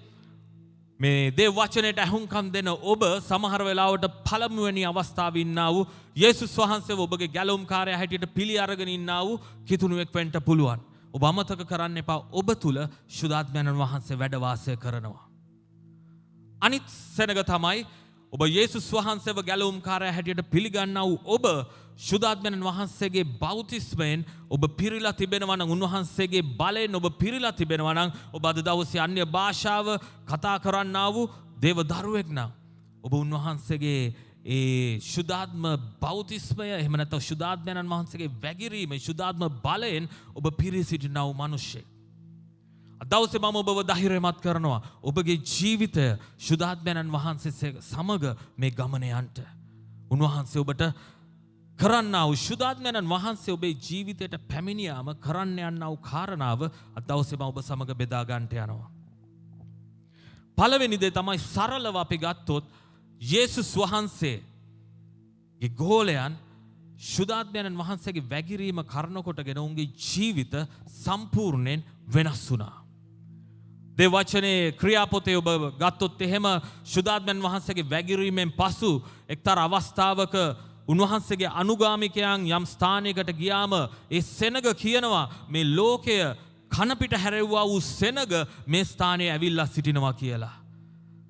S1: මේ දේව වචනයට ඇහුම්කම් දෙන ඔබ සමහර වෙලාවට පළමුවෙනි අවස්ථාවේ ඉන්නා වූ යේසුස් වහන්සේව ඔබගේ ගැලවුම්කාරයා හැටියට පිළි අරගෙන ඉන්නා වූ කිතුණුවෙක් වෙන්න පුළුවන්. ඔබ අමතක කරන්න එපා ඔබ තුල ශුද්ධාත්මයන් වහන්සේ වැඩ වාසය කරනවා. අනිත් සෙනග තමයි ඔබ යේසුස් වහන්සේව ගැලවුම්කාරයා හැටියට පිළිගන්නා වූ ඔබ ශුද්ධාත්මයන් වහන්සේගේ බෞතිස්මයෙන් ඔබ පිරීලා තිබෙනවා නම් උන්වහන්සේගේ බලයෙන් ඔබ පිරීලා තිබෙනවා නම් ඔබ අද දවසේ අන්‍ය භාෂාව කතා කරන්නා වූ දේව දරුවෙක් නම් ඔබ උන්වහන්සේගේ ඒ ශුද්ධාත්ම බෞතිස්මය එහෙම නැත්නම් ශුද්ධාත්මයන් වහන්සේගේ වැගිරීම ශුද්ධාත්ම බලයෙන් ඔබ පිරී සිටිනා වූ මිනිසෙක්. දවසේ මම ඔබව ධෛර්යමත් කරනවා. ඔබගේ ජීවිතය ශුද්ධාත්මයන් වහන්සේ සමග මේ ගමන යන්න. උන්වහන්සේ ඔබට කරන්නා වූ ශුද්ධාත්මයන් වහන්සේ ඔබේ ජීවිතයට පැමිණියාම කරන්න යනා වූ කාරණාව අද දවසේ මම ඔබ සමග බෙදා ගන්නට යනවා. පළවෙනි දේ තමයි සරලව අපි ගත්තොත් යේසුස් වහන්සේගේ ගෝලයන් ශුද්ධාත්මයන් වහන්සේගේ වැගිරීම කරන කොටගෙන උන්ගේ ජීවිත සම්පූර්ණයෙන් වෙනස් වුණා. දේව වචනේ ක්‍රියාපොතේ ඔබ ගත්තොත් එහෙම ශුද්ධාත්මයන් වහන්සේගේ වැගිරීමෙන් පසු එක්තරා අවස්ථාවක උන්වහන්සේගේ අනුගාමිකයන් යම් ස්ථානයකට ගියාම ඒ සෙනග කියනවා මේ ලෝකය කන පිට හැරෙව්වා වූ සෙනග මේ ස්ථානයේ ඇවිල්ලා සිටිනවා කියලා.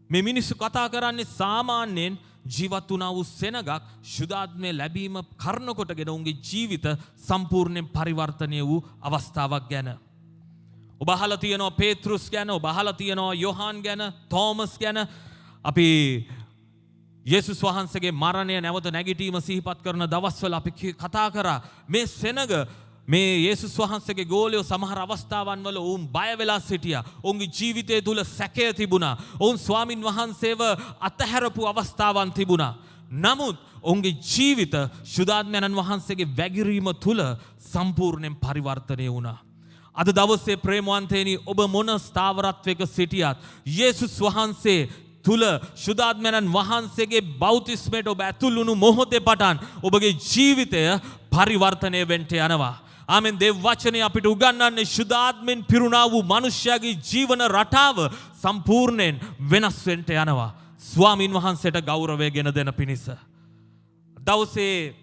S1: මේ මිනිස්සු කතා කරන්නේ සාමාන්‍යයෙන් ජීවත් වුණා වූ සෙනගක් ශුද්ධාත්මය ලැබීම කරන කොටගෙන උන්ගේ ජීවිත සම්පූර්ණයෙන් පරිවර්තනය වූ අවස්ථාවක් ගැන. ඔබ අහලා තියෙනවා පේත්‍රුස් ගැන, ඔබ අහලා තියෙනවා යොහාන් ගැන, තෝමස් ගැන. අපි යේසුස් වහන්සේගේ මරණය නැවත නැගිටීම සිහිපත් කරන දවස්වල අපි කතා කරා මේ සෙනග මේ යේසුස් වහන්සේගේ ගෝලයෝ සමහර අවස්ථාවන් වල ඔවුන් බය වෙලා සිටියා. ඔවුන්ගේ ජීවිතය තුල සැකය තිබුණා. ඔවුන් ස්වාමින් වහන්සේව අතහැරපු අවස්ථාවන් තිබුණා. නමුත් ඔවුන්ගේ ජීවිත ශුද්ධාත්මයන් වහන්සේගේ වැගිරීම තුල සම්පූර්ණයෙන් පරිවර්තනය වුණා. අද දවසේ ප්‍රේමවන්තයනි ඔබ මොන ස්ථාවරත්වයක සිටියත් යේසුස් වහන්සේ තුල ශුද්ධාත්මයන් වහන්සේගේ බෞතිස්මයට ඔබ ඇතුල් වුණු මොහොතේ පටන් ඔබගේ ජීවිතය පරිවර්තනය වෙන්න යනවා. ආමෙන්. දේව වචනේ අපිට උගන්වන්නේ ශුද්ධාත්මෙන් පිරුණා වූ මිනිසයාගේ ජීවන රටාව සම්පූර්ණයෙන් වෙනස් වෙන්න යනවා. ස්වාමින් වහන්සේට ගෞරවය ගෙන දෙන පිණිස. දවසේ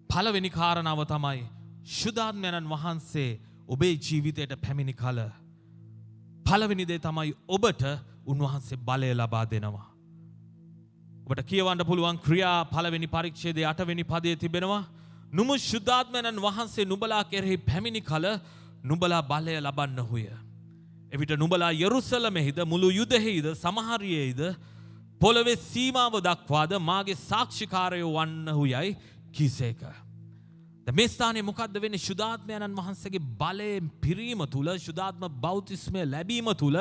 S1: පළවෙනි කාරණාව තමයි ශුද්ධාත්මයන් වහන්සේ ඔබේ ජීවිතයට පැමිණි කල පළවෙනි දේ තමයි ඔබට උන්වහන්සේ බලය ලබා දෙනවා. ඔබට කියවන්න පුළුවන් ක්‍රියා පළවෙනි පරිච්ඡේදයේ 8 වෙනි පදයේ තිබෙනවා. නුඹ ශුද්ධාත්මයන් වහන්සේ නුඹලා කෙරෙහි පැමිණි කල නුඹලා බලය ලබන්නහුය. එවිට නුඹලා යෙරුසලමෙහිද මුළු යුදෙහිද සමහරියේද පොළවේ සීමාව දක්වාද මාගේ සාක්ෂිකාරයෝ වන්නහුයයි කීසේක. මේ ස්ථානයේ මොකද්ද වෙන්නේ? ශුද්ධාත්මයන් වහන්සේගේ බලයෙන් පිරීම තුල ශුද්ධාත්ම බෞතිස්මය ලැබීම තුල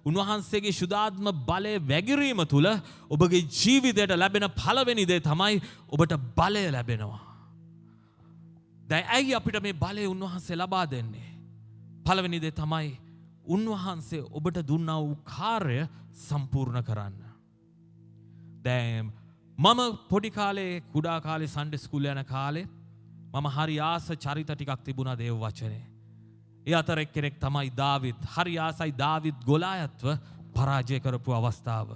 S1: උන්වහන්සේගේ ශුද්ධාත්ම බලය වැගිරීම තුල ඔබගේ ජීවිතයට ලැබෙන පළවෙනි දේ තමයි ඔබට බලය ලැබෙනවා. දැන් ඇයි අපිට මේ බලය උන්වහන්සේ ලබා දෙන්නේ? පළවෙනි දේ තමයි උන්වහන්සේ ඔබට දුන්නා වූ කාර්ය සම්පූර්ණ කරන්න. දැන් මම පොඩි කාලේ කුඩා කාලේ සන්ඩේ ස්කූල් යන කාලේ මම හරි ආස චරිත ටිකක් තිබුණා දේව වචනේ. ඒ අතර එක්කෙනෙක් තමයි දාවිද්. හරි ආසයි දාවිද් ගොලායත්ව පරාජය කරපු අවස්ථාව.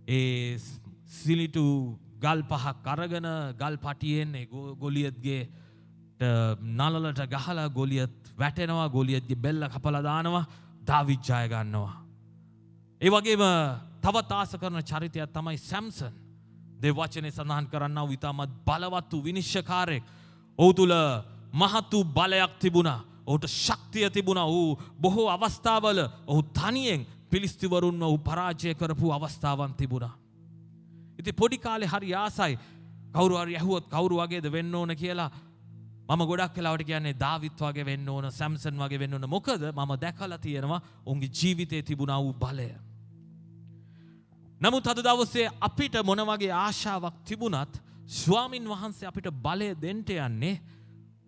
S1: ඒ සිලිටු ගල් පහක් අරගෙන ගල් පටියෙන් ගොලියත්ගේ නලලට ගහලා ගොලියත් වැටෙනවා. ගොලියත්ගේ බෙල්ල කපලා දානවා. දාවිද් ජය ගන්නවා. ඒ වගේම තවත් ආස කරන චරිතයක් තමයි සැම්සන්. දේව වචනේ සඳහන් කරන්නා වූ ඉතාමත් බලවත් වූ විනිශ්චයකාරයෙක්. ඔහු තුල මහත් වූ බලයක් තිබුණා. ඔහුට ශක්තිය තිබුණා. ඔහු බොහෝ අවස්ථාවල ඔහු තනියෙන් පිලිස්තිවරුන්ව ඔහු පරාජය කරපු අවස්ථාවන් තිබුණා. ඉතින් පොඩි කාලේ හරි ආසයි කවුරු හරි ඇහුවොත් කවුරු වගේද වෙන්න ඕන කියලා මම ගොඩක් වෙලාවට කියන්නේ දාවිත් වගේ වෙන්න ඕන, සැම්සන් වගේ වෙන්න ඕන. මොකද මම දැකලා තියෙනවා ඔවුන්ගේ ජීවිතේ තිබුණා වූ බලය. නමුත් අද දවසේ අපිට මොන වගේ ආශාවක් තිබුණත් ස්වාමින් වහන්සේ අපිට බලය දෙන්න යන්නේ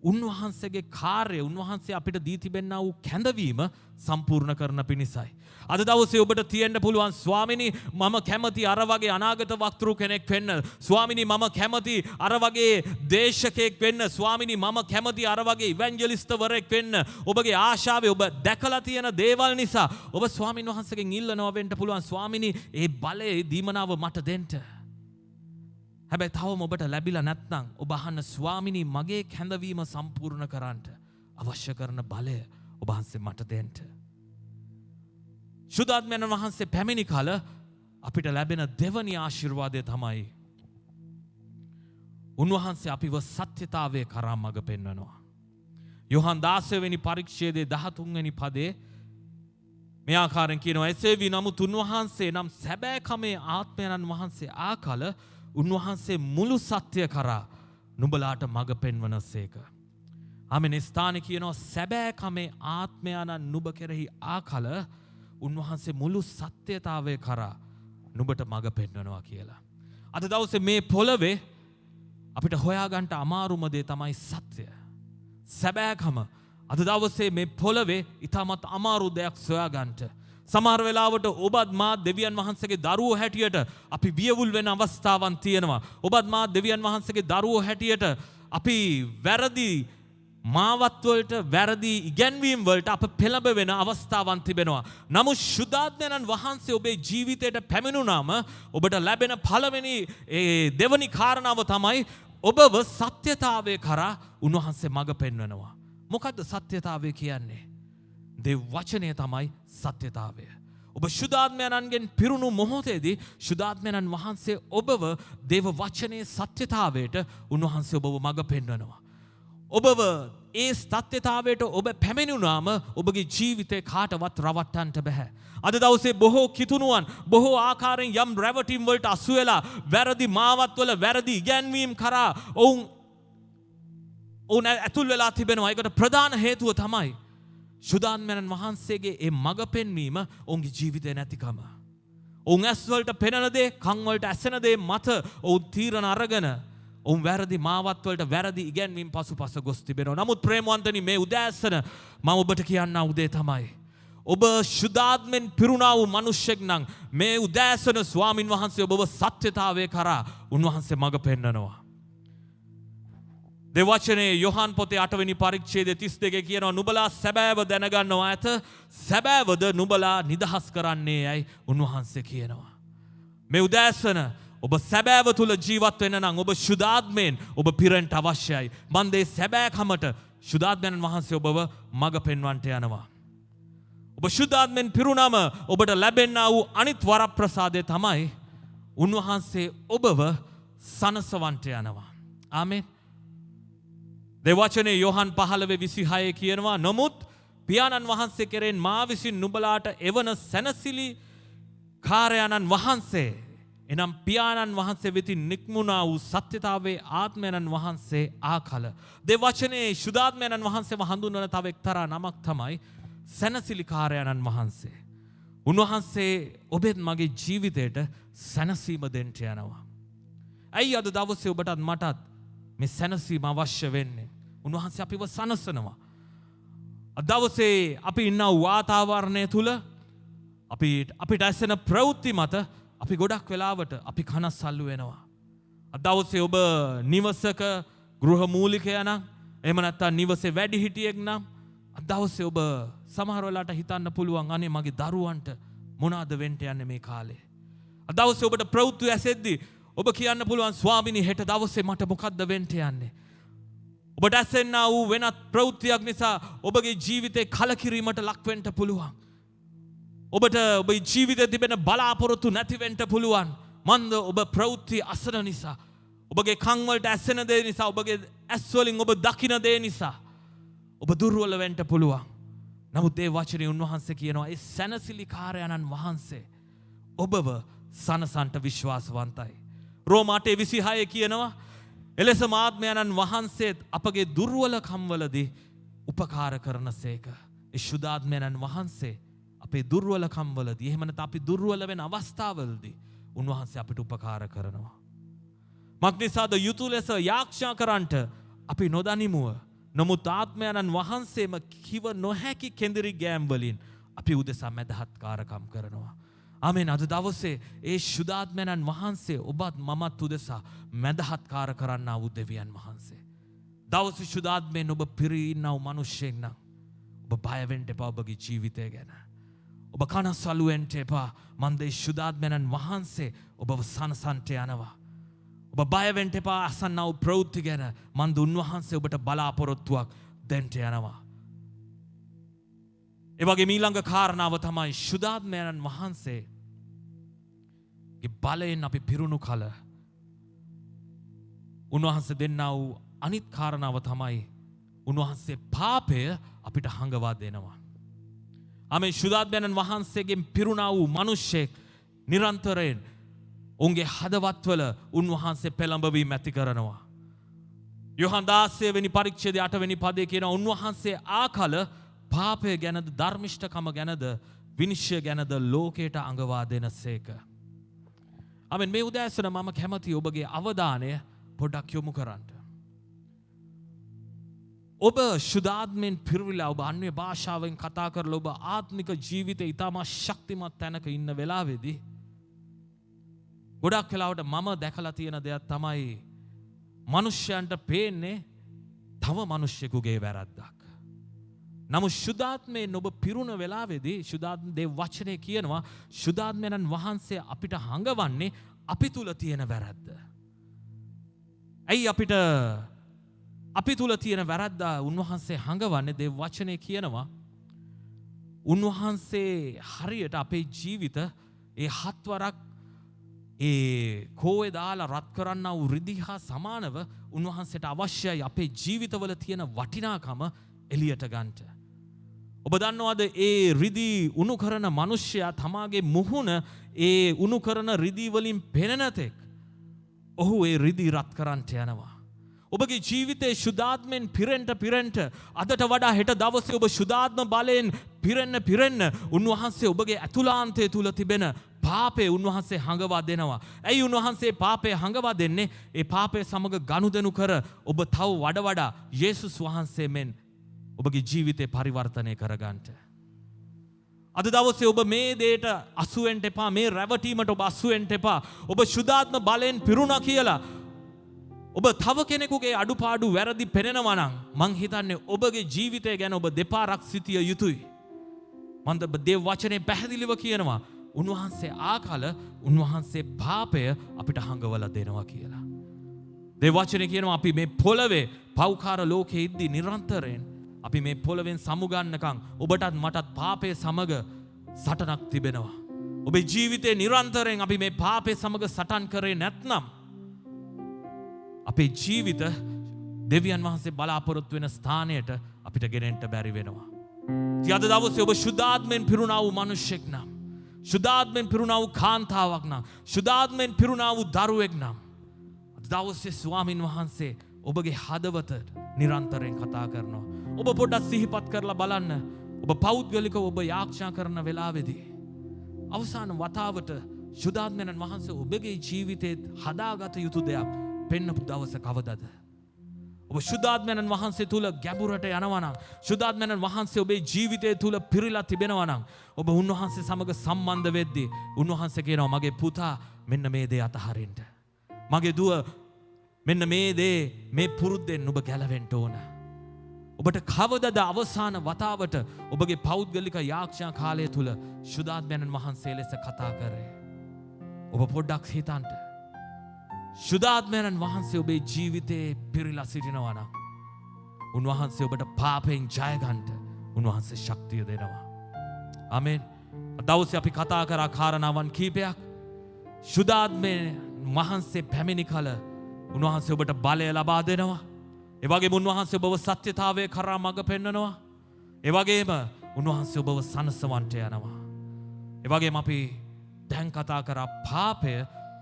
S1: උන්වහන්සේගේ කාර්ය උන්වහන්සේ අපිට දී තිබෙනා වූ කැඳවීම සම්පූර්ණ කරන පිණිසයි. අද දවසේ ඔබට තියෙන්න පුළුවන් ස්වාමිනී මම කැමති අර වගේ අනාගත වක්තෘ කෙනෙක් වෙන්න. ස්වාමිනී මම කැමති අර වගේ දේශකයෙක් වෙන්න. ස්වාමිනී මම කැමති අර වගේ ඉවැන්ජලිස්ට්වරයෙක් වෙන්න. ඔබගේ ආශාවේ ඔබ දැකලා තියෙන දේවල් නිසා ඔබ ස්වාමින් වහන්සේගෙන් ඉල්ලනවා වෙන්න පුළුවන් ස්වාමිනී ඒ බලයේ දීමනාව මට දෙන්න. හැබැයි තවම ඔබට ලැබිලා නැත්නම් ඔබ අහන්න ස්වාමිනී මගේ කැඳවීම සම්පූර්ණ කරන්නට අවශ්‍ය කරන බලය ඔබ වහන්සේ මට දෙන්න. ශුද්ධාත්මයන් වහන්සේ පැමිණි කල අපිට ලැබෙන දෙවනි ආශිර්වාදය තමයි උන්වහන්සේ අපිව සත්‍යතාවයේ කරා මඟ පෙන්වනවා. යොහන් 16 වෙනි පරිච්ඡේදයේ 13 වෙනි පදයේ මේ ආකාරයෙන් කියනවා එසේ වී නමුත් උන්වහන්සේ නම් සැබෑ කමේ ආත්මයන් වහන්සේ ආකල උන්වහන්සේ මුළු සත්‍ය කරා නුඹලාට මඟ පෙන්වනසේක. ආමෙන් ස්ථානේ කියනවා සැබෑ කමේ ආත්මයන් නුඹ කෙරෙහි ආකල උන්වහන්සේ මුළු සත්‍යතාවය කරා නුඹට මඟ පෙන්වනවා කියලා. අද දවසේ මේ පොළවේ අපිට හොයාගන්න අමාරුම දේ තමයි සත්‍ය. සැබෑකම අද දවසේ මේ පොළවේ ඊටමත් අමාරු දෙයක් සොයාගන්න. සමහර වෙලාවට ඔබත් මා දෙවියන් වහන්සේගේ දරුවෝ හැටියට අපි වියවුල් වෙන අවස්ථාවන් තියෙනවා. ඔබත් මා දෙවියන් වහන්සේගේ දරුවෝ හැටියට අපි වැරදි මාවත් වලට වැරදි ඉගැන්වීම් වලට අප පෙළඹ වෙන අවස්ථාවන් තිබෙනවා. නමුත් ශුද්ධාත්මයන් වහන්සේ ඔබේ ජීවිතයට පැමිණුණාම ඔබට ලැබෙන පළවෙනි දෙවනි කාරණාව තමයි ඔබව සත්‍යතාවය කරා උන්වහන්සේ මඟ පෙන්වනවා. මොකද්ද සත්‍යතාවය කියන්නේ? දේ වචනය තමයි සත්‍යතාවය. ඔබ ශුද්ධාත්මයන්ගෙන් පිරුණු මොහොතේදී ශුද්ධාත්මයන් වහන්සේ ඔබව දේව වචනේ සත්‍යතාවයට උන්වහන්සේ ඔබව මඟ පෙන්වනවා. ඔබව ඒ සත්‍යතාවයට ඔබ පැමිණුණාම ඔබගේ ජීවිතේ කාටවත් රවට්ටන්නට බෑ. අද දවසේ බොහෝ කිතුණුවන් බොහෝ ආකාරයෙන් යම් රැවටීම් වලට අසු වෙලා වැරදි මාවත්වල වැරදි ඉගැන්වීම් කරා ඔවුන් ඇතුල් වෙලා තිබෙනවා. ඒකට ප්‍රධාන හේතුව තමයි ශුද්ධාත්මයන් වහන්සේගේ ඒ මඟ පෙන්වීම ඔවුන්ගේ ජීවිතේ නැතිකම. ඔවුන් ඇස් වලට පෙනෙන දේ, කන් වලට ඇසෙන දේ මත ඔවුන් තීරණ අරගෙන ඔවුන් වැරදි මාවත් වලට වැරදි ඉගැන්වීම් පසුපස ගොස් තිබෙනවා. නමුත් ප්‍රේමවන්තනි මේ උදෑසන මම ඔබට කියන්න උදේ තමයි ඔබ ශුද්ධාත්මෙන් පිරුණා වූ මිනිසෙක් නම් මේ උදෑසන ස්වාමින් වහන්සේ ඔබව සත්‍යතාවයේ කරා උන්වහන්සේ මඟ පෙන්වනවා. දෙවචනේ යොහන් පොතේ 8 වෙනි පරිච්ඡේදයේ 32 කියනවා නුඹලා සැබෑව දැනගන්නවා ඇත සැබෑවද නුඹලා නිදහස් කරන්නේ යයි උන්වහන්සේ කියනවා. මේ උදෑසන ඔබ සැබෑව තුල ජීවත් වෙන්න නම් ඔබ ශුද්ධාත්මයෙන් ඔබ පිරෙන්න අවශ්‍යයි. මන්දේ සැබෑකමට ශුද්ධාත්මයන් වහන්සේ ඔබව මඟ පෙන්වන්නට යනවා. ඔබ ශුද්ධාත්මෙන් පිරුණාම ඔබට ලැබෙනා වූ අනිත් වරප්‍රසාදය තමයි උන්වහන්සේ ඔබව සනසවන්නට යනවා. ආමේන්. දෙවචනේ යොහන් 15:26 කියනවා නමුත් පියාණන් වහන්සේ කෙරෙන් මා විසින් නුඹලාට එවන සැනසිලි කාර්යයන්න් වහන්සේ එනම් පියාණන් වහන්සේ වෙතින් නික්මුණා වූ සත්‍යතාවයේ ආත්මයන්න් වහන්සේ ආකල. දෙවචනේ ශුද්ධාත්මයන්න් වහන්සේව හඳුන්වන තව එක්තරා නමක් තමයි සැනසිලි කාර්යයන්න් වහන්සේ. උන්වහන්සේ ඔබෙත් මගේ ජීවිතයට සැනසීම දෙන්න යනවා. ඇයි අද දවසේ ඔබටත් මටත් මේ සැනසීම අවශ්‍ය වෙන්නේ? උන්වහන්සේ අපිව සනසනවා. අද දවසේ අපි ඉන්න වාතාවරණය තුල අපිට ඇසෙන ප්‍රවෘත්ති මත අපි ගොඩක් වෙලාවට අපි කනස්සල්ලු වෙනවා. අද දවසේ ඔබ නිවසක ගෘහ මූලිකයා නම් එහෙම නැත්නම් නිවසේ වැඩිහිටියෙක් නම් අද දවසේ ඔබ සමහර වෙලාවට හිතන්න පුළුවන් අනේ මගේ දරුවන්ට මොනවද වෙන්න යන්නේ මේ කාලේ. අද දවසේ ඔබට ප්‍රවෘත්ති ඇසෙද්දී ඔබ කියන්න පුළුවන් ස්වාමිනී හෙට දවසේ මට මොකද්ද වෙන්න යන්නේ? ඔබට ඇසෙන්නා වූ වෙනත් ප්‍රවෘත්තියක් නිසා ඔබගේ ජීවිතේ කලකිරීමට ලක් වෙන්න පුළුවන්. ඔබට ඔබේ ජීවිතේ තිබෙන බලාපොරොත්තු නැති වෙන්න පුළුවන්. මන්ද ඔබ ප්‍රවෘත්ති අසන නිසා, ඔබගේ කන් වලට ඇසෙන දේ නිසා, ඔබගේ ඇස් වලින් ඔබ දකින දේ නිසා ඔබ දුර්වල වෙන්න පුළුවන්. නමුත් ඒ වචනේ උන්වහන්සේ කියනවා ඒ සැනසිලි කාර්යයන්න් වහන්සේ ඔබව සනසන්ට විශ්වාසවන්තයි. රෝම 8:26 කියනවා එලෙස ආත්මයන්න් වහන්සේත් අපගේ දුර්වලකම් වලදී උපකාර කරනසේක. ඒ ශුද්ධාත්මයන්න් වහන්සේ අපේ දුර්වලකම් වලදී එහෙම නැත්නම් අපි දුර්වල වෙන අවස්ථාවලදී උන්වහන්සේ අපිට උපකාර කරනවා. මක්නිසාද යුතුය ලෙස යාඥා කරන්නට අපි නොදනිමුව නමුත් ආත්මයන්න් වහන්සේම කිව නොහැකි කෙඳිරි ගෑම් වලින් අපි උදෙසා මැදහත්කාරකම් කරනවා. ආමෙන්. අද දවසේ ඒ ශුද්ධාත්මයන්න් වහන්සේ ඔබත් මමත් උදෙසා මැදහත්කාර කරන්නා වූ දෙවියන් වහන්සේ. දවසේ ශුද්ධාත්මයෙන් ඔබ පිරී ඉන්නා වූ මිනිසෙක් නම් ඔබ බය වෙන්න එපා ඔබගේ ජීවිතය ගැන. ඔබ කනස්සලු වෙන්න එපා. මන්ද ඒ ශුද්ධාත්මයන්න් වහන්සේ ඔබව සනසන්ට යනවා. ඔබ බය වෙන්න එපා අසන්නා වූ ප්‍රවෘත්ති ගැන. මන්ද උන්වහන්සේ ඔබට බලාපොරොත්තුවක් දෙන්න යනවා. ඒ වගේ ඊළඟ කාරණාව තමයි ශුද්ධාත්මයන්න් වහන්සේගේ බලයෙන් අපි පිරුණු කල උන්වහන්සේ දෙන්නා වූ අනිත් කාරණාව තමයි උන්වහන්සේ පාපය අපිට හංගවා දෙනවා. ආමේ. ශුද්ධාත්මයන්න් වහන්සේගෙන් පිරුණා වූ මිනිසෙක් නිරන්තරයෙන් උන්ගේ හදවත්වල උන්වහන්සේ පෙළඹවීම ඇති කරනවා. යොහන් 16 වෙනි පරිච්ඡේදයේ 8 වෙනි පදයේ කියන උන්වහන්සේ ආකල පාපය ගැනද ධර්මිෂ්ඨකම ගැනද විනිශ්චය ගැනද ලෝකයට අඟවා දෙනසේක. ආමෙන්. මේ උදෑසන මම කැමතියි ඔබගේ අවධානය පොඩ්ඩක් යොමු කරන්න. ඔබ ශුද්ධාත්මයෙන් පිරවිලා ඔබ අන්‍ය භාෂාවෙන් කතා කරලා ඔබ ආත්මික ජීවිතේ ඊටම ශක්තිමත් තැනක ඉන්න වෙලාවේදී ගොඩක් වෙලාවට මම දැකලා තියෙන දෙයක් තමයි මිනිස්යන්ට පේන්නේ තව මිනිස්සෙකුගේ වැරද්දක්. නමුත් ශුද්ධාත්මයෙන් ඔබ පිරුණ වෙලාවේදී ශුද්ධාත්ම දේ වචනේ කියනවා ශුද්ධාත්මයන් වහන්සේ අපිට හංගවන්නේ අපි තුල තියෙන වැරද්ද. ඇයි අපි තුල තියෙන වැරද්ද උන්වහන්සේ හංගවන්නේ? දේ වචනේ කියනවා උන්වහන්සේ හරියට අපේ ජීවිත ඒ හත්වරක් ඒ කෝවේ දාලා රත් කරන්නා වූ රිදී හා සමානව උන්වහන්සේට අවශ්‍යයි අපේ ජීවිතවල තියෙන වටිනාකම එළියට ගන්නට. ඔබ දන්නවද ඒ රිදී උණු කරන මිනිසයා තමාගේ මුහුණ ඒ උණු කරන රිදී වලින් පෙනෙන තෙක් ඔහු ඒ රිදී රත් කරන්නට යනවා. ඔබගේ ජීවිතේ ශුද්ධාත්මෙන් පිරෙන්න අදට වඩා හෙට දවසේ ඔබ ශුද්ධාත්ම බලයෙන් පිරෙන්න උන්වහන්සේ ඔබගේ ඇතුළාන්තය තුල තිබෙන පාපය උන්වහන්සේ හංගවා දෙනවා. ඇයි උන්වහන්සේ පාපය හංගවා දෙන්නේ? ඒ පාපය සමග ගනුදෙනු කර ඔබ තව වඩා යේසුස් වහන්සේ මෙන් ඔබගේ ජීවිතේ පරිවර්තනය කරගන්නට. අද දවසේ ඔබ මේ දෙයට අසු වෙන්න එපා. මේ රැවටීමට ඔබ අසු වෙන්න එපා. ඔබ ශුද්ධාත්ම බලයෙන් පිරුණා කියලා ඔබ තව කෙනෙකුගේ අඩුපාඩු වැරදි පෙනෙනවා නම් මං හිතන්නේ ඔබගේ ජීවිතය ගැන ඔබ දෙපාරක් සිටිය යුතුයි. මන්ද දේව වචනේ පැහැදිලිව කියනවා උන්වහන්සේ ආකල උන්වහන්සේ පාපය අපිට හංගවලා දෙනවා කියලා. දේව වචනේ කියනවා අපි මේ පොළවේ පෞකාර ලෝකයේ ඉද්දි නිරන්තරයෙන් අපි මේ පොළවෙන් සමුගන්නකම් ඔබටත් මටත් පාපය සමග සටනක් තිබෙනවා. ඔබේ ජීවිතේ නිරන්තරයෙන් අපි මේ පාපය සමග සටන් කරේ නැත්නම් අපේ ජීවිත දෙවියන් වහන්සේ බලාපොරොත්තු වෙන ස්ථානයට අපිට ගෙනෙන්න බැරි වෙනවා. ඉතින් අද දවසේ ඔබ ශුද්ධාත්මෙන් පිරුණා වූ මිනිසෙක් නම්, ශුද්ධාත්මෙන් පිරුණා වූ කාන්තාවක් නම්, ශුද්ධාත්මෙන් පිරුණා වූ දරුවෙක් නම් අද දවසේ ස්වාමින් වහන්සේ ඔබගේ හදවතට නිරන්තරයෙන් කතා කරනවා. ඔබ පොඩ්ඩක් සිහිපත් කරලා බලන්න. ඔබ පෞද්ගලිකව ඔබ යාඥා කරන වෙලාවේදී අවසාන වතාවට ශුද්ධාත්මයන් වහන්සේ ඔබගේ ජීවිතේ හදාගත යුතු දෙයක් පෙන්නපු දවස කවදද? ඔබ ශුද්ධාත්මයන් වහන්සේ තුල ගැඹුරට යනවා නම්, ශුද්ධාත්මයන් වහන්සේ ඔබේ ජීවිතය තුල පිරීලා තිබෙනවා නම්, ඔබ උන්වහන්සේ සමග සම්බන්ධ වෙද්දී උන්වහන්සේ කියනවා මගේ පුතා මෙන්න මේ දේ අතහරින්න. මගේ දුව මෙන්න මේ දේ මේ පුරුද්දෙන් ඔබ ගැලවෙන්න ඕන. ඔබට කවදද අවසාන වතාවට ඔබගේ පෞද්ගලික යාඥා කාලය තුල ශුද්ධාත්මයන් වහන්සේ ලෙස කතා කරේ? ඔබ පොඩ්ඩක් හිතන්න. ශුද්ධාත්මයන් වහන්සේ ඔබේ ජීවිතේ පිරීලා සිටිනවා නම් උන්වහන්සේ ඔබට පාපෙන් ජය ගන්නට උන්වහන්සේ ශක්තිය දෙනවා. ආමෙන්. දවසේ අපි කතා කරා කාරණාවන් කීපයක්. ශුද්ධාත්මයන් වහන්සේ පැමිණි කල උන්වහන්සේ ඔබට බලය ලබා දෙනවා. ඒ වගේම උන්වහන්සේ ඔබව සත්‍යතාවය කරා මඟ පෙන්නනවා. ඒ වගේම උන්වහන්සේ ඔබව සනසවන්ට යනවා. ඒ වගේම අපි දැන් කතා කරා පාපය,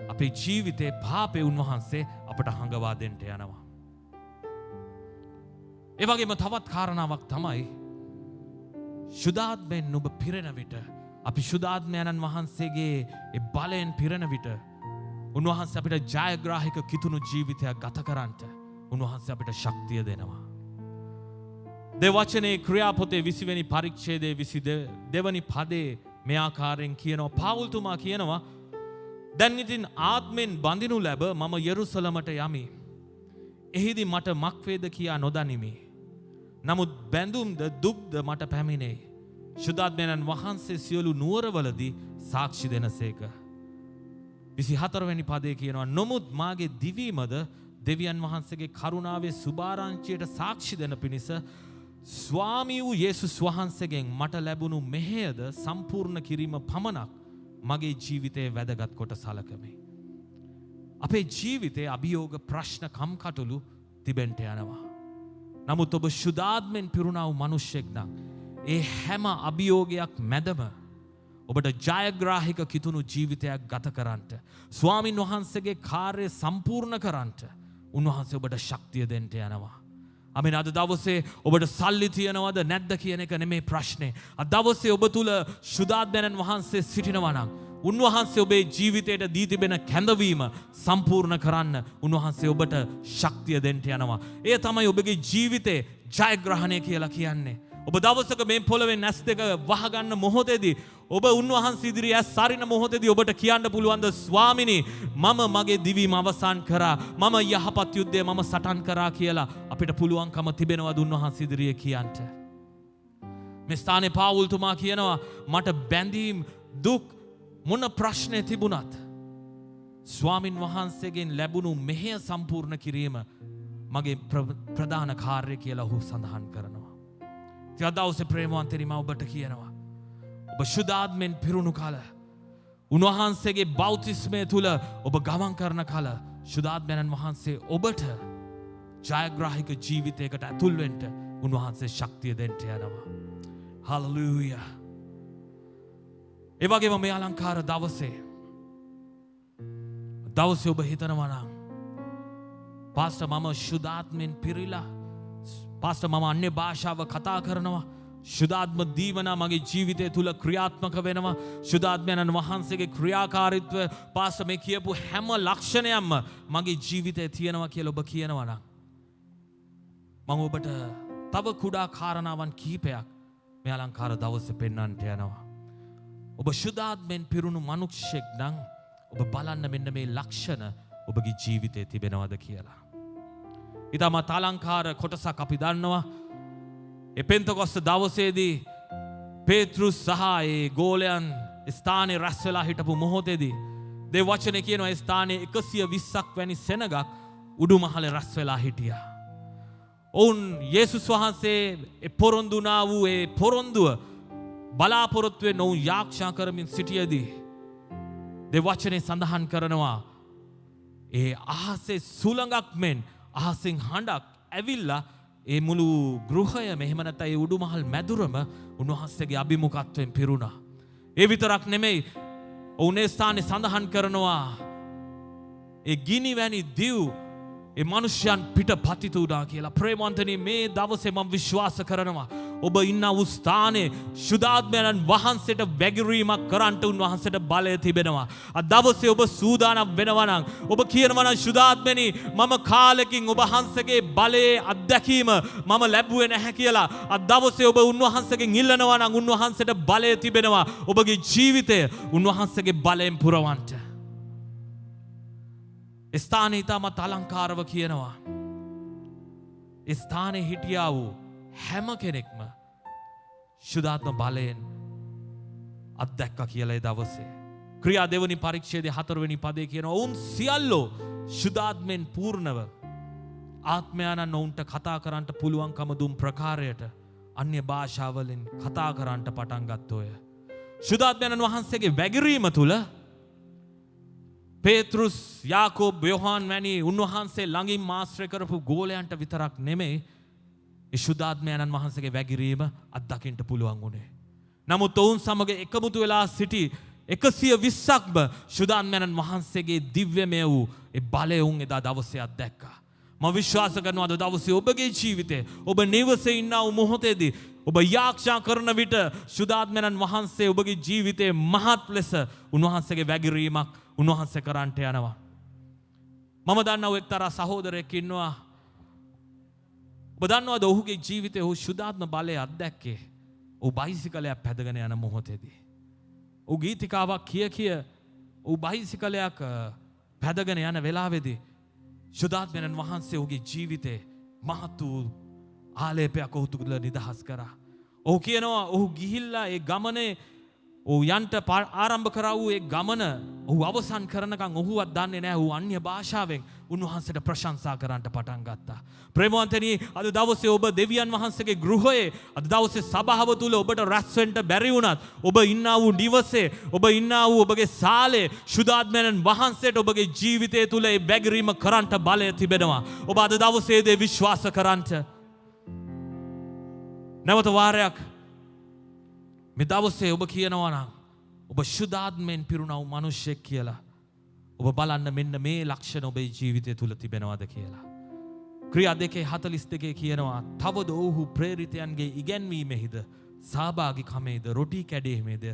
S1: අපේ ජීවිතේ පාපේ උන්වහන්සේ අපට හංගවා දෙන්න යනවා. ඒ වගේම තවත් කාරණාවක් තමයි ශුද්ධාත්මයෙන් ඔබ පිරෙන විට, අපි ශුද්ධාත්මයන් වහන්සේගේ ඒ බලයෙන් පිරෙන විට උන්වහන්සේ අපිට ජයග්‍රාහික කිතුණු ජීවිතයක් ගත කරන්නට උන්වහන්සේ අපිට ශක්තිය දෙනවා. දෙවචනේ ක්‍රියාපොතේ 20 වෙනි පරිච්ඡේදයේ 22 වෙනි පදේ මේ ආකාරයෙන් කියනවා පාවුල්තුමා කියනවා දැන් ඉතින් ආත්මෙන් බඳිනු ලැබ මම යෙරුසලමට යමි. එහිදී මට මක් වේද කියා නොදනිමි. නමුත් බැඳුම්ද දුක්ද මට පැමිණේ. ශුද්ධාත්මයන් වහන්සේ සියලු නුවරවලදී සාක්ෂි දෙනසේක. 24 වෙනි පදේ කියනවා නමුත් මාගේ දිවීමද දෙවියන් වහන්සේගේ කරුණාවේ සුභාරංචියට සාක්ෂි දෙන පිණිස ස්වාමී වූ යේසුස් වහන්සේගෙන් මට ලැබුණු මෙහෙයද සම්පූර්ණ කිරීම පමණක් මගේ ජීවිතයේ වැදගත් කොට සලකමි. අපේ ජීවිතයේ අභියෝග ප්‍රශ්න කම්කටොළු තිබෙන්ට යනවා. නමුත් ඔබ ශුද්ධාත්මෙන් පිරුණා වූ මිනිසෙක් නම් ඒ හැම අභියෝගයක් මැදම ඔබට ජයග්‍රාහික කිතුණු ජීවිතයක් ගත කරන්නට ස්වාමින් වහන්සේගේ කාර්යය සම්පූර්ණ කරන්නට උන්වහන්සේ ඔබට ශක්තිය දෙන්න යනවා. අමින අද දවසේ ඔබට සල්ලි තියනවද නැද්ද කියන එක නෙමේ ප්‍රශ්නේ. අද දවසේ ඔබ තුල ශුද්ධාත්මයන් වහන්සේ සිටිනවා නම් උන්වහන්සේ ඔබේ ජීවිතයට දී තිබෙන කැඳවීම සම්පූර්ණ කරන්න උන්වහන්සේ ඔබට ශක්තිය දෙන්න යනවා. ඒ තමයි ඔබගේ ජීවිතේ ජයග්‍රහණය කියලා කියන්නේ. ඔබ දවසක මේ පොළවෙන් ඇස් දෙක වහගන්න මොහොතේදී ඔබ උන්වහන්සේ ඉදිරියේ ඇස් සරින මොහොතේදී ඔබට කියන්න පුළුවන් ද ස්වාමිනී මම මගේ දිවීම අවසන් කරා මම යහපත් යුද්ධය මම සටන් කරා කියලා අපිට පුළුවන්කම තිබෙනවද උන්වහන්සේ ඉදිරියේ කියන්න. මේ ස්ථානයේ පාවුල්තුමා කියනවා මට බැඳීම් දුක් මොන ප්‍රශ්නේ තිබුණත් ස්වාමින් වහන්සේගෙන් ලැබුණු මෙහෙය සම්පූර්ණ කිරීම මගේ ප්‍රධාන කාර්යය කියලා ඔහු සඳහන් කරනවා. ඉතින් අද දවසේ ප්‍රේමවන්තනි මම ඔබට කියනවා ඔබ ශුද්ධාත්මෙන් පිරුණු කල උන්වහන්සේගේ බෞතිස්මය තුල ඔබ ගමන් කරන කල ශුද්ධාත්මයන් වහන්සේ ඔබට ජයග්‍රාහික ජීවිතයකට ඇතුල් වෙන්න උන්වහන්සේ ශක්තිය දෙන්න යනවා. හලෙලූයා. ඒ වගේම මේ අලංකාර දවසේ ඔබ හිතනවා නම් පාස්ටර් මම ශුද්ධාත්මෙන් පිරීලා පාස්ටර් මම අන්‍ය භාෂාව කතා කරනවා ශුද්ධාත්ම දීවන මගේ ජීවිතය තුල ක්‍රියාත්මක වෙනවා ශුද්ධාත්මයන් වහන්සේගේ ක්‍රියාකාරීත්වය පාස්ටර් මේ කියපු හැම ලක්ෂණයක්ම මගේ ජීවිතයේ තියෙනවා කියලා ඔබ කියනවා නම් මම ඔබට තව කුඩා කාරණාවන් කිහිපයක් මේ අලංකාර දවසේ පෙන්වන්නට යනවා. ඔබ ශුද්ධාත්මෙන් පිරුණු මනුෂ්‍යෙක් නම් ඔබ බලන්න මෙන්න මේ ලක්ෂණ ඔබගේ ජීවිතයේ තිබෙනවද කියලා. ඊටමත් අලංකාර කොටසක් අපි දන්නවා. ඒ පෙන්තකොස්ත දවසේදී පේතෘස් සහ ඒ ගෝලයන් ස්ථානයේ රැස් වෙලා හිටපු මොහොතේදී දේ වචනේ කියනවා ඒ ස්ථානයේ 120ක් වැනි සෙනගක් උඩුමහලේ රැස් වෙලා හිටියා. ඔවුන් යේසුස් වහන්සේ පොරොන්දුනා වූ ඒ පොරොන්දුව බලාපොරොත්තු වෙන ඔවුන් යාක්ෂා කරමින් සිටියේදී දේ වචනේ සඳහන් කරනවා ඒ අහසේ සුළඟක් මෙන් අහසින් හඬක් ඇවිල්ලා ඒ මුළු ගෘහය මෙහෙම නැත්නම් ඒ උඩුමහල් මැදුරම උන්වහන්සේගේ අභිමුඛත්වයෙන් පිරුණා. ඒ විතරක් නෙමෙයි ඔවුන් ඒ ස්ථානේ සඳහන් කරනවා ඒ ගිනි වැනි දිව් ඒ මනුෂ්‍යයන් පිට පතිත උනා කියලා. ප්‍රේමවන්තනි මේ දවසේ මම විශ්වාස කරනවා ඔබ ඉන්න වූ ස්ථානයේ ශුද්ධාත්මයන් වහන්සේට වැගිරීමක් කරන්නට උන්වහන්සේට බලය තිබෙනවා. අද දවසේ ඔබ සූදානම් වෙනවා නම් ඔබ කියනවා නම් ශුද්ධාත්මනි මම කාලෙකින් ඔබ වහන්සේගේ බලයේ අත්දැකීම මම ලැබුවේ නැහැ කියලා. අද දවසේ ඔබ උන්වහන්සේගෙන් ඉල්ලනවා නම් උන්වහන්සේට බලය තිබෙනවා ඔබගේ ජීවිතය උන්වහන්සේගේ බලයෙන් පුරවන්නට. ස්ථානයේ ඊටමත් අලංකාරව කියනවා. ස්ථානයේ හිටියා වූ හැම කෙනෙක්ම ශුද්ධාත්ම බලයෙන් අත්දැක්කා කියලා ඒ දවසේ. ක්‍රියා දෙවනි පරිච්ඡේදයේ 4 වෙනි පදේ කියනවා ඔවුන් සියල්ලෝ ශුද්ධාත්මෙන් පූර්ණව ආත්මයන්න් ඔවුන්ට කතා කරන්නට පුළුවන්කම දුන් ප්‍රකාරයට අන්‍ය භාෂාවලින් කතා කරන්නට පටන් ගත්තෝය. ශුද්ධාත්මයන් වහන්සේගේ වැගිරීම තුල පේතෘස් යාකෝබ් යෝහාන් වැනි උන්වහන්සේ ළඟින් ආශ්‍රය කරපු ගෝලයන්ට විතරක් නෙමෙයි ඒ ශුද්ධාත්මයන් වහන්සේගේ වැගිරීම අත්දකින්න පුළුවන් වුණේ. නමුත් ඔවුන් සමග එකමුතු වෙලා සිටි 120ක්ම ශුද්ධාත්මයන් වහන්සේගේ දිව්‍යමය වූ ඒ බලය උන් එදා දවසේ අත්දැක්කා. මම විශ්වාස කරනවා අද දවසේ ඔබගේ ජීවිතේ ඔබ නිවසේ ඉන්නා වූ මොහොතේදී ඔබ යාක්ෂා කරන විට ශුද්ධාත්මයන් වහන්සේ ඔබගේ ජීවිතේ මහත් ලෙස උන්වහන්සේගේ වැගිරීමක් උන්වහන්සේ කරන්නට යනවා. මම දන්නා එක්තරා සහෝදරයෙක් ඉන්නවා. ඔබ දන්නවද ඔහුගේ ජීවිතේ ඔහු ශුද්ධාත්ම බලය අත්දැක්කේ ඔහු බයිසිකලයක් පැදගෙන යන මොහොතේදී. ඔහු ගීතිකාවක් කිය ඔහු බයිසිකලයක් පැදගෙන යන වෙලාවේදී ශුද්ධාත්මයන් වහන්සේ ඔහුගේ ජීවිතේ මහත් වූ ආලේපයක් ඔහු තුළ නිදහස් කරා. ඔහු කියනවා ඔහු ගිහිල්ලා ඒ ගමනේ ඔහු යන්ට ආරම්භ කරා වූ ඒ ගමන ඔහු අවසන් කරනකම් ඔහුවත් දන්නේ නැහැ. ඔහු අන්‍ය භාෂාවෙන් උන්වහන්සේට ප්‍රශංසා කරන්නට පටන් ගත්තා. ප්‍රේමවන්තනි, අද දවසේ ඔබ දෙවියන් වහන්සේගේ ගෘහයේ අද දවසේ සභාව තුල ඔබට රැස් වෙන්න බැරි වුණත් ඔබ ඉන්නා වූ නිවසේ ඔබ ඉන්නා වූ ඔබගේ සාලේ ශුද්ධාත්මයන් වහන්සේට ඔබගේ ජීවිතය තුල ඒ බැගරීම කරන්නට බලය තිබෙනවා. ඔබ අද දවසේදී විශ්වාස කරන්නට නැවත වාරයක් මේ දවසේ ඔබ කියනවා නම් ඔබ ශුද්ධාත්මයෙන් පිරුණා වූ මිනිසෙක් කියලා ඔබ බලන්න මෙන්න මේ ලක්ෂණ ඔබේ ජීවිතය තුල තිබෙනවද කියලා. ක්‍රියා 2:42 කියනවා තවද ඔහු ප්‍රේරිතයන්ගේ ඉගැන්වීමෙහිද සහභාගීකමේද රොටි කැඩීමේද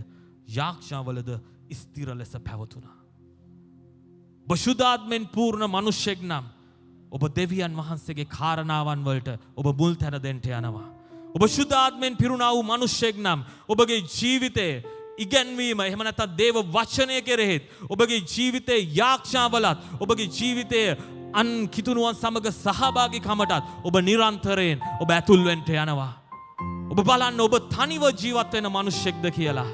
S1: යාක්ෂාවලද ස්ථිර ලෙස පැවතුණා. ඔබ ශුද්ධාත්මයෙන් පූර්ණ මිනිසෙක් නම් ඔබ දෙවියන් වහන්සේගේ කාරණාවන් වලට ඔබ මුල් තැන දෙන්න යනවා. ඔබ ශුද්ධාත්මයෙන් පිරුණා වූ මිනිසෙක් නම් ඔබගේ ජීවිතේ ඉගැන්වීම එහෙම නැත්නම් දේව වචනය කෙරෙහිත් ඔබගේ ජීවිතේ යාක්ෂාවලත් ඔබගේ ජීවිතයේ අන් කිතුණුවන් සමග සහභාගීකමටත් ඔබ නිරන්තරයෙන් ඔබ ඇතුල් වෙන්න යනවා. ඔබ බලන්න ඔබ තනිව ජීවත් වෙන මිනිසෙක්ද කියලා.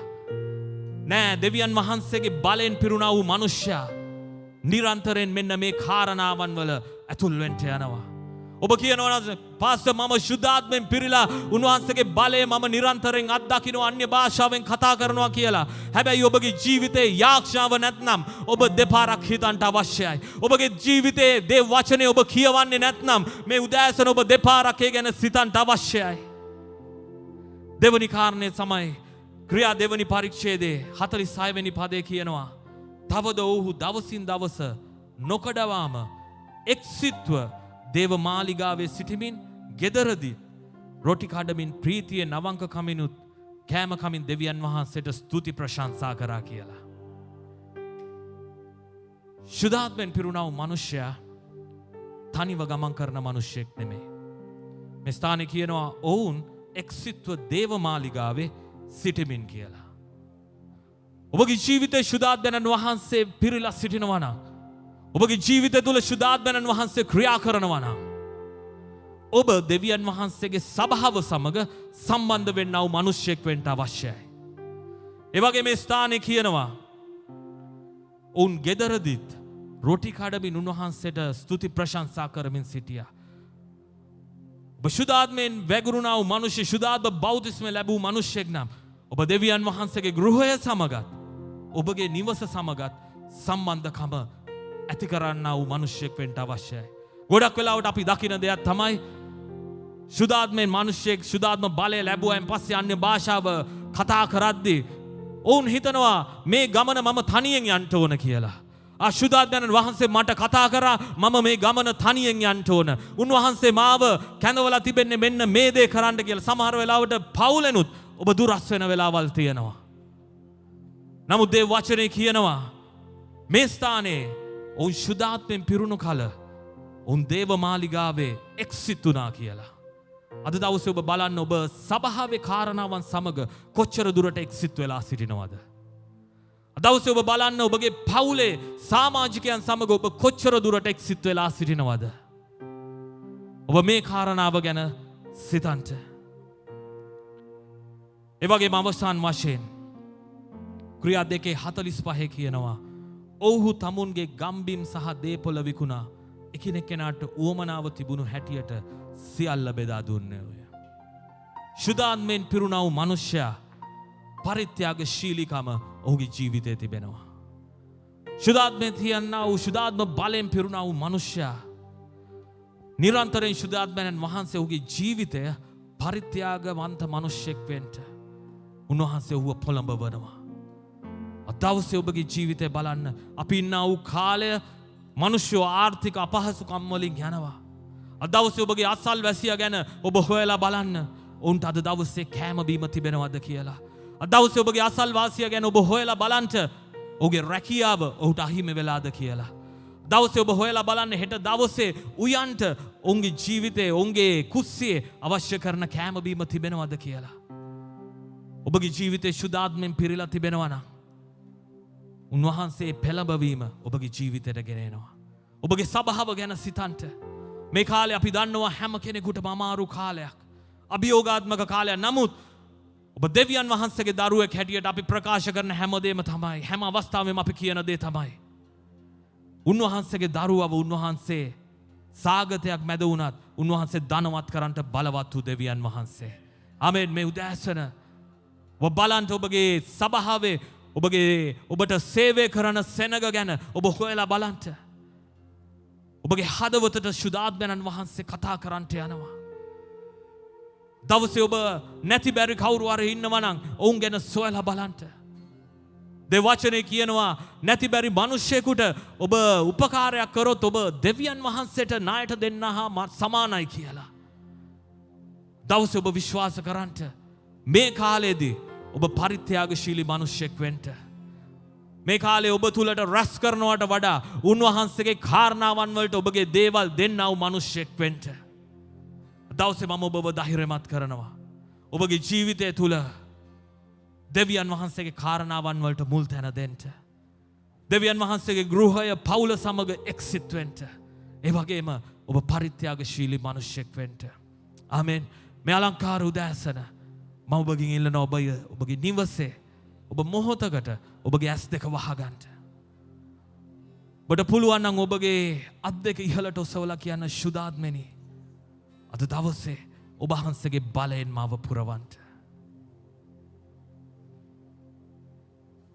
S1: නෑ, දෙවියන් වහන්සේගේ බලෙන් පිරුණා වූ මිනිසයා නිරන්තරයෙන් මෙන්න මේ කාරණාවන් වල ඇතුල් වෙන්න යනවා. ඔබ කියනවා පාස්ටර් මම ශුද්ධාත්මයෙන් පිරීලා උන්වහන්සේගේ බලය මම නිරන්තරයෙන් අත්දකින්න අන්‍ය භාෂාවෙන් කතා කරනවා කියලා. හැබැයි ඔබගේ ජීවිතේ යාක්ෂාව නැත්නම් ඔබ දෙපාරක් හිතන්න අවශ්‍යයි. ඔබගේ ජීවිතේ දේව වචනේ ඔබ කියවන්නේ නැත්නම් මේ උදෑසන ඔබ දෙපාරක් ඒ ගැන සිතන්න අවශ්‍යයි. දෙවනි කාරණේ තමයි ක්‍රියා දෙවනි පරිච්ඡේදයේ 46 වෙනි පදේ කියනවා තවද ඔහු දවසින් දවස නොකඩවාම එක්සිත්ව දේව මාලිගාවේ සිටිමින් ගෙදරදී රොටි කඩමින් ප්‍රීතියේ නවංක කමිනුත් කෑම කමින් දෙවියන් වහන්සේට ස්තුති ප්‍රශංසා කරා කියලා. ශුද්ධාත්මෙන් පිරුණා වූ මිනිසයා තනිව ගමන් කරන මිනිසෙක් නෙමෙයි. මේ ස්ථානේ කියනවා ඔවුන් එක්සිත්ව දේව මාලිගාවේ සිටිමින් කියලා. ඔබගේ ජීවිතේ ශුද්ධාත්මයන් වහන්සේ පිරීලා සිටිනවා නම් ඔබගේ ජීවිතය තුළ ශුද්ධාත්මයන් වහන්සේ ක්‍රියා කරනවා නම් ඔබ දෙවියන් වහන්සේගේ සභාව සමග සම්බන්ධ වෙන්නා වූ මිනිසෙක් වෙන්න අවශ්‍යයි. ඒ වගේ මේ ස්ථානේ කියනවා ඔවුන් ගෙදරදීත් රොටි කඩමින් උන්වහන්සේට ස්තුති ප්‍රශංසා කරමින් සිටියා. ඔබ ශුද්ධාත්මයෙන් වැගුරුණා වූ මිනිසෙක් ශුද්ධාත්ම බෞතිස්ම ලැබූ මිනිසෙක් නම් ඔබ දෙවියන් වහන්සේගේ ගෘහය සමගත් ඔබගේ නිවස සමගත් සම්බන්ධකම ඇති කරන්නා වූ මිනිසෙක් වෙන්න අවශ්‍යයි. ගොඩක් වෙලාවට අපි දකින දෙයක් තමයි ශුද්ධාත්මයෙන් මිනිසෙක් ශුද්ධාත්ම බලය ලැබුවායින් පස්සේ අන්‍ය භාෂාව කතා කරද්දී ඔවුන් හිතනවා මේ ගමන මම තනියෙන් යන්න ඕන කියලා. ශුද්ධාත්මයන් වහන්සේ මට කතා කරා මම මේ ගමන තනියෙන් යන්න ඕන. උන්වහන්සේ මාව කැඳවලා තිබෙන්නේ මෙන්න මේ දේ කරන්න කියලා. සමහර වෙලාවට පවුලෙනුත් ඔබ දුරස් වෙන වෙලාවල් තියෙනවා. නමුත් දේව වචනේ කියනවා මේ ස්ථානයේ ඔවුන් ශුද්ධාත්මයෙන් පිරුණු කල ඔවුන් දේව මාලිගාවේ එක්සිත් වුණා කියලා. අද දවසේ ඔබ බලන්න ඔබ සභාවේ කාරණාවන් සමග කොච්චර දුරට එක්සිත් වෙලා සිටිනවද? අද දවසේ ඔබ බලන්න ඔබගේ පවුලේ සමාජිකයන් සමග ඔබ කොච්චර දුරට එක්සිත් වෙලා සිටිනවද? ඔබ මේ කාරණාව ගැන සිතන්න. ඒ වගේම අවසාන වශයෙන් ක්‍රියා 2:45 කියනවා ඔව්හු තමුන්ගේ ගම්බිම් සහ දේපොළ විකුණා එකිනෙකනාට උවමනාව තිබුණු හැටියට සියල්ල බෙදා දුන්නේ ඔය. ශුද්ධාත්මයෙන් පිරුණා වූ මිනිසයා පරිත්‍යාගශීලීකම ඔහුගේ ජීවිතයේ තිබෙනවා. ශුද්ධාත්මයෙන් තියන්නා වූ ශුද්ධාත්ම බලයෙන් පිරුණා වූ මිනිසයා නිරන්තරයෙන් ශුද්ධාත්මයන් වහන්සේ ඔහුගේ ජීවිතය පරිත්‍යාගවන්ත මිනිසෙක් වෙන්න උන්වහන්සේ ඔහුව පොළඹවනවා. දවසේ ඔබගේ ජීවිතය බලන්න අපි ඉන්නා වූ කාලය මිනිස්සු ආර්ථික අපහසුකම් වලින් යනවා. අද දවසේ ඔබගේ අසල්වැසියා ගැන ඔබ හොයලා බලන්න උන්ට අද දවසේ කෑම බීම තිබෙනවද කියලා. අද දවසේ ඔබගේ අසල්වාසියා ගැන ඔබ හොයලා බලන්න ඔහුගේ රැකියාව ඔහුට අහිමි වෙලාද කියලා. දවසේ ඔබ හොයලා බලන්න හෙට දවසේ උයන්ට ඔවුන්ගේ ජීවිතේ ඔවුන්ගේ කුස්සියේ අවශ්‍ය කරන කෑම බීම තිබෙනවද කියලා. ඔබගේ ජීවිතේ ශුද්ධාත්මෙන් පිරීලා තිබෙනවා නම් උන්වහන්සේ පෙළඹවීම ඔබගේ ජීවිතයට ගෙනෙනවා. ඔබගේ සභාව ගැන සිතන්ට. මේ කාලේ අපි දන්නවා හැම කෙනෙකුටම අමාරු කාලයක්. අභියෝගාත්මක කාලයක්. නමුත් ඔබ දෙවියන් වහන්සේගේ දරුවෙක් හැටියට අපි ප්‍රකාශ කරන හැමදේම තමයි හැම අවස්ථාවෙම අපි කියන දේ තමයි උන්වහන්සේගේ දරුවව උන්වහන්සේ සාගතයක් මැද වුණත් උන්වහන්සේ ධනවත් කරන්නට බලවත් වූ දෙවියන් වහන්සේ. ආමේන්. මේ උදෑසන ඔබ බලන්න ඔබගේ සභාවේ ඔබට සේවය කරන සෙනග ගැන ඔබ හොයලා බලන්න. ඔබගේ හදවතට ශුද්ධාත්මයන් වහන්සේ කතා කරන්නට යනවා. දවසේ ඔබ නැති බැරි කවුරු හරි ඉන්නවා නම් ඔවුන් ගැන සොයලා බලන්න. දේ වචනේ කියනවා නැති බැරි මිනිසෙකුට ඔබ උපකාරයක් කරොත් ඔබ දෙවියන් වහන්සේට ණයට දෙන්න හා සමානයි කියලා. දවසේ ඔබ විශ්වාස කරන්න මේ කාලේදී ඔබ පරිත්‍යාගශීලී මිනිසෙක් වෙන්න. මේ කාලේ ඔබ තුලට රැස් කරනවට වඩා උන්වහන්සේගේ කාරණාවන් වලට ඔබගේ දේවල් දෙන්නා වූ මිනිසෙක් වෙන්න. දවසේ මම ඔබව ධෛර්යමත් කරනවා. ඔබගේ ජීවිතය තුල දෙවියන් වහන්සේගේ කාරණාවන් වලට මුල් තැන දෙන්න. දෙවියන් වහන්සේගේ ගෘහය පවුල සමග එක්සිත් වෙන්න. ඒ වගේම ඔබ පරිත්‍යාගශීලී මිනිසෙක් වෙන්න. ආමෙන්. මේ අලංකාර උදෑසන මම ඔබගෙන් ඉල්ලන ඔබගේ නිවසේ ඔබ මොහොතකට ඔබගේ ඇස් දෙක වහගන්න. ඔබට පුළුවන් නම් ඔබගේ අත් දෙක ඉහළට ඔසවලා කියන්න ශුද්ධාත්මෙනි. අද දවසේ ඔබ වහන්සේගේ බලයෙන් මාව පුරවන්න.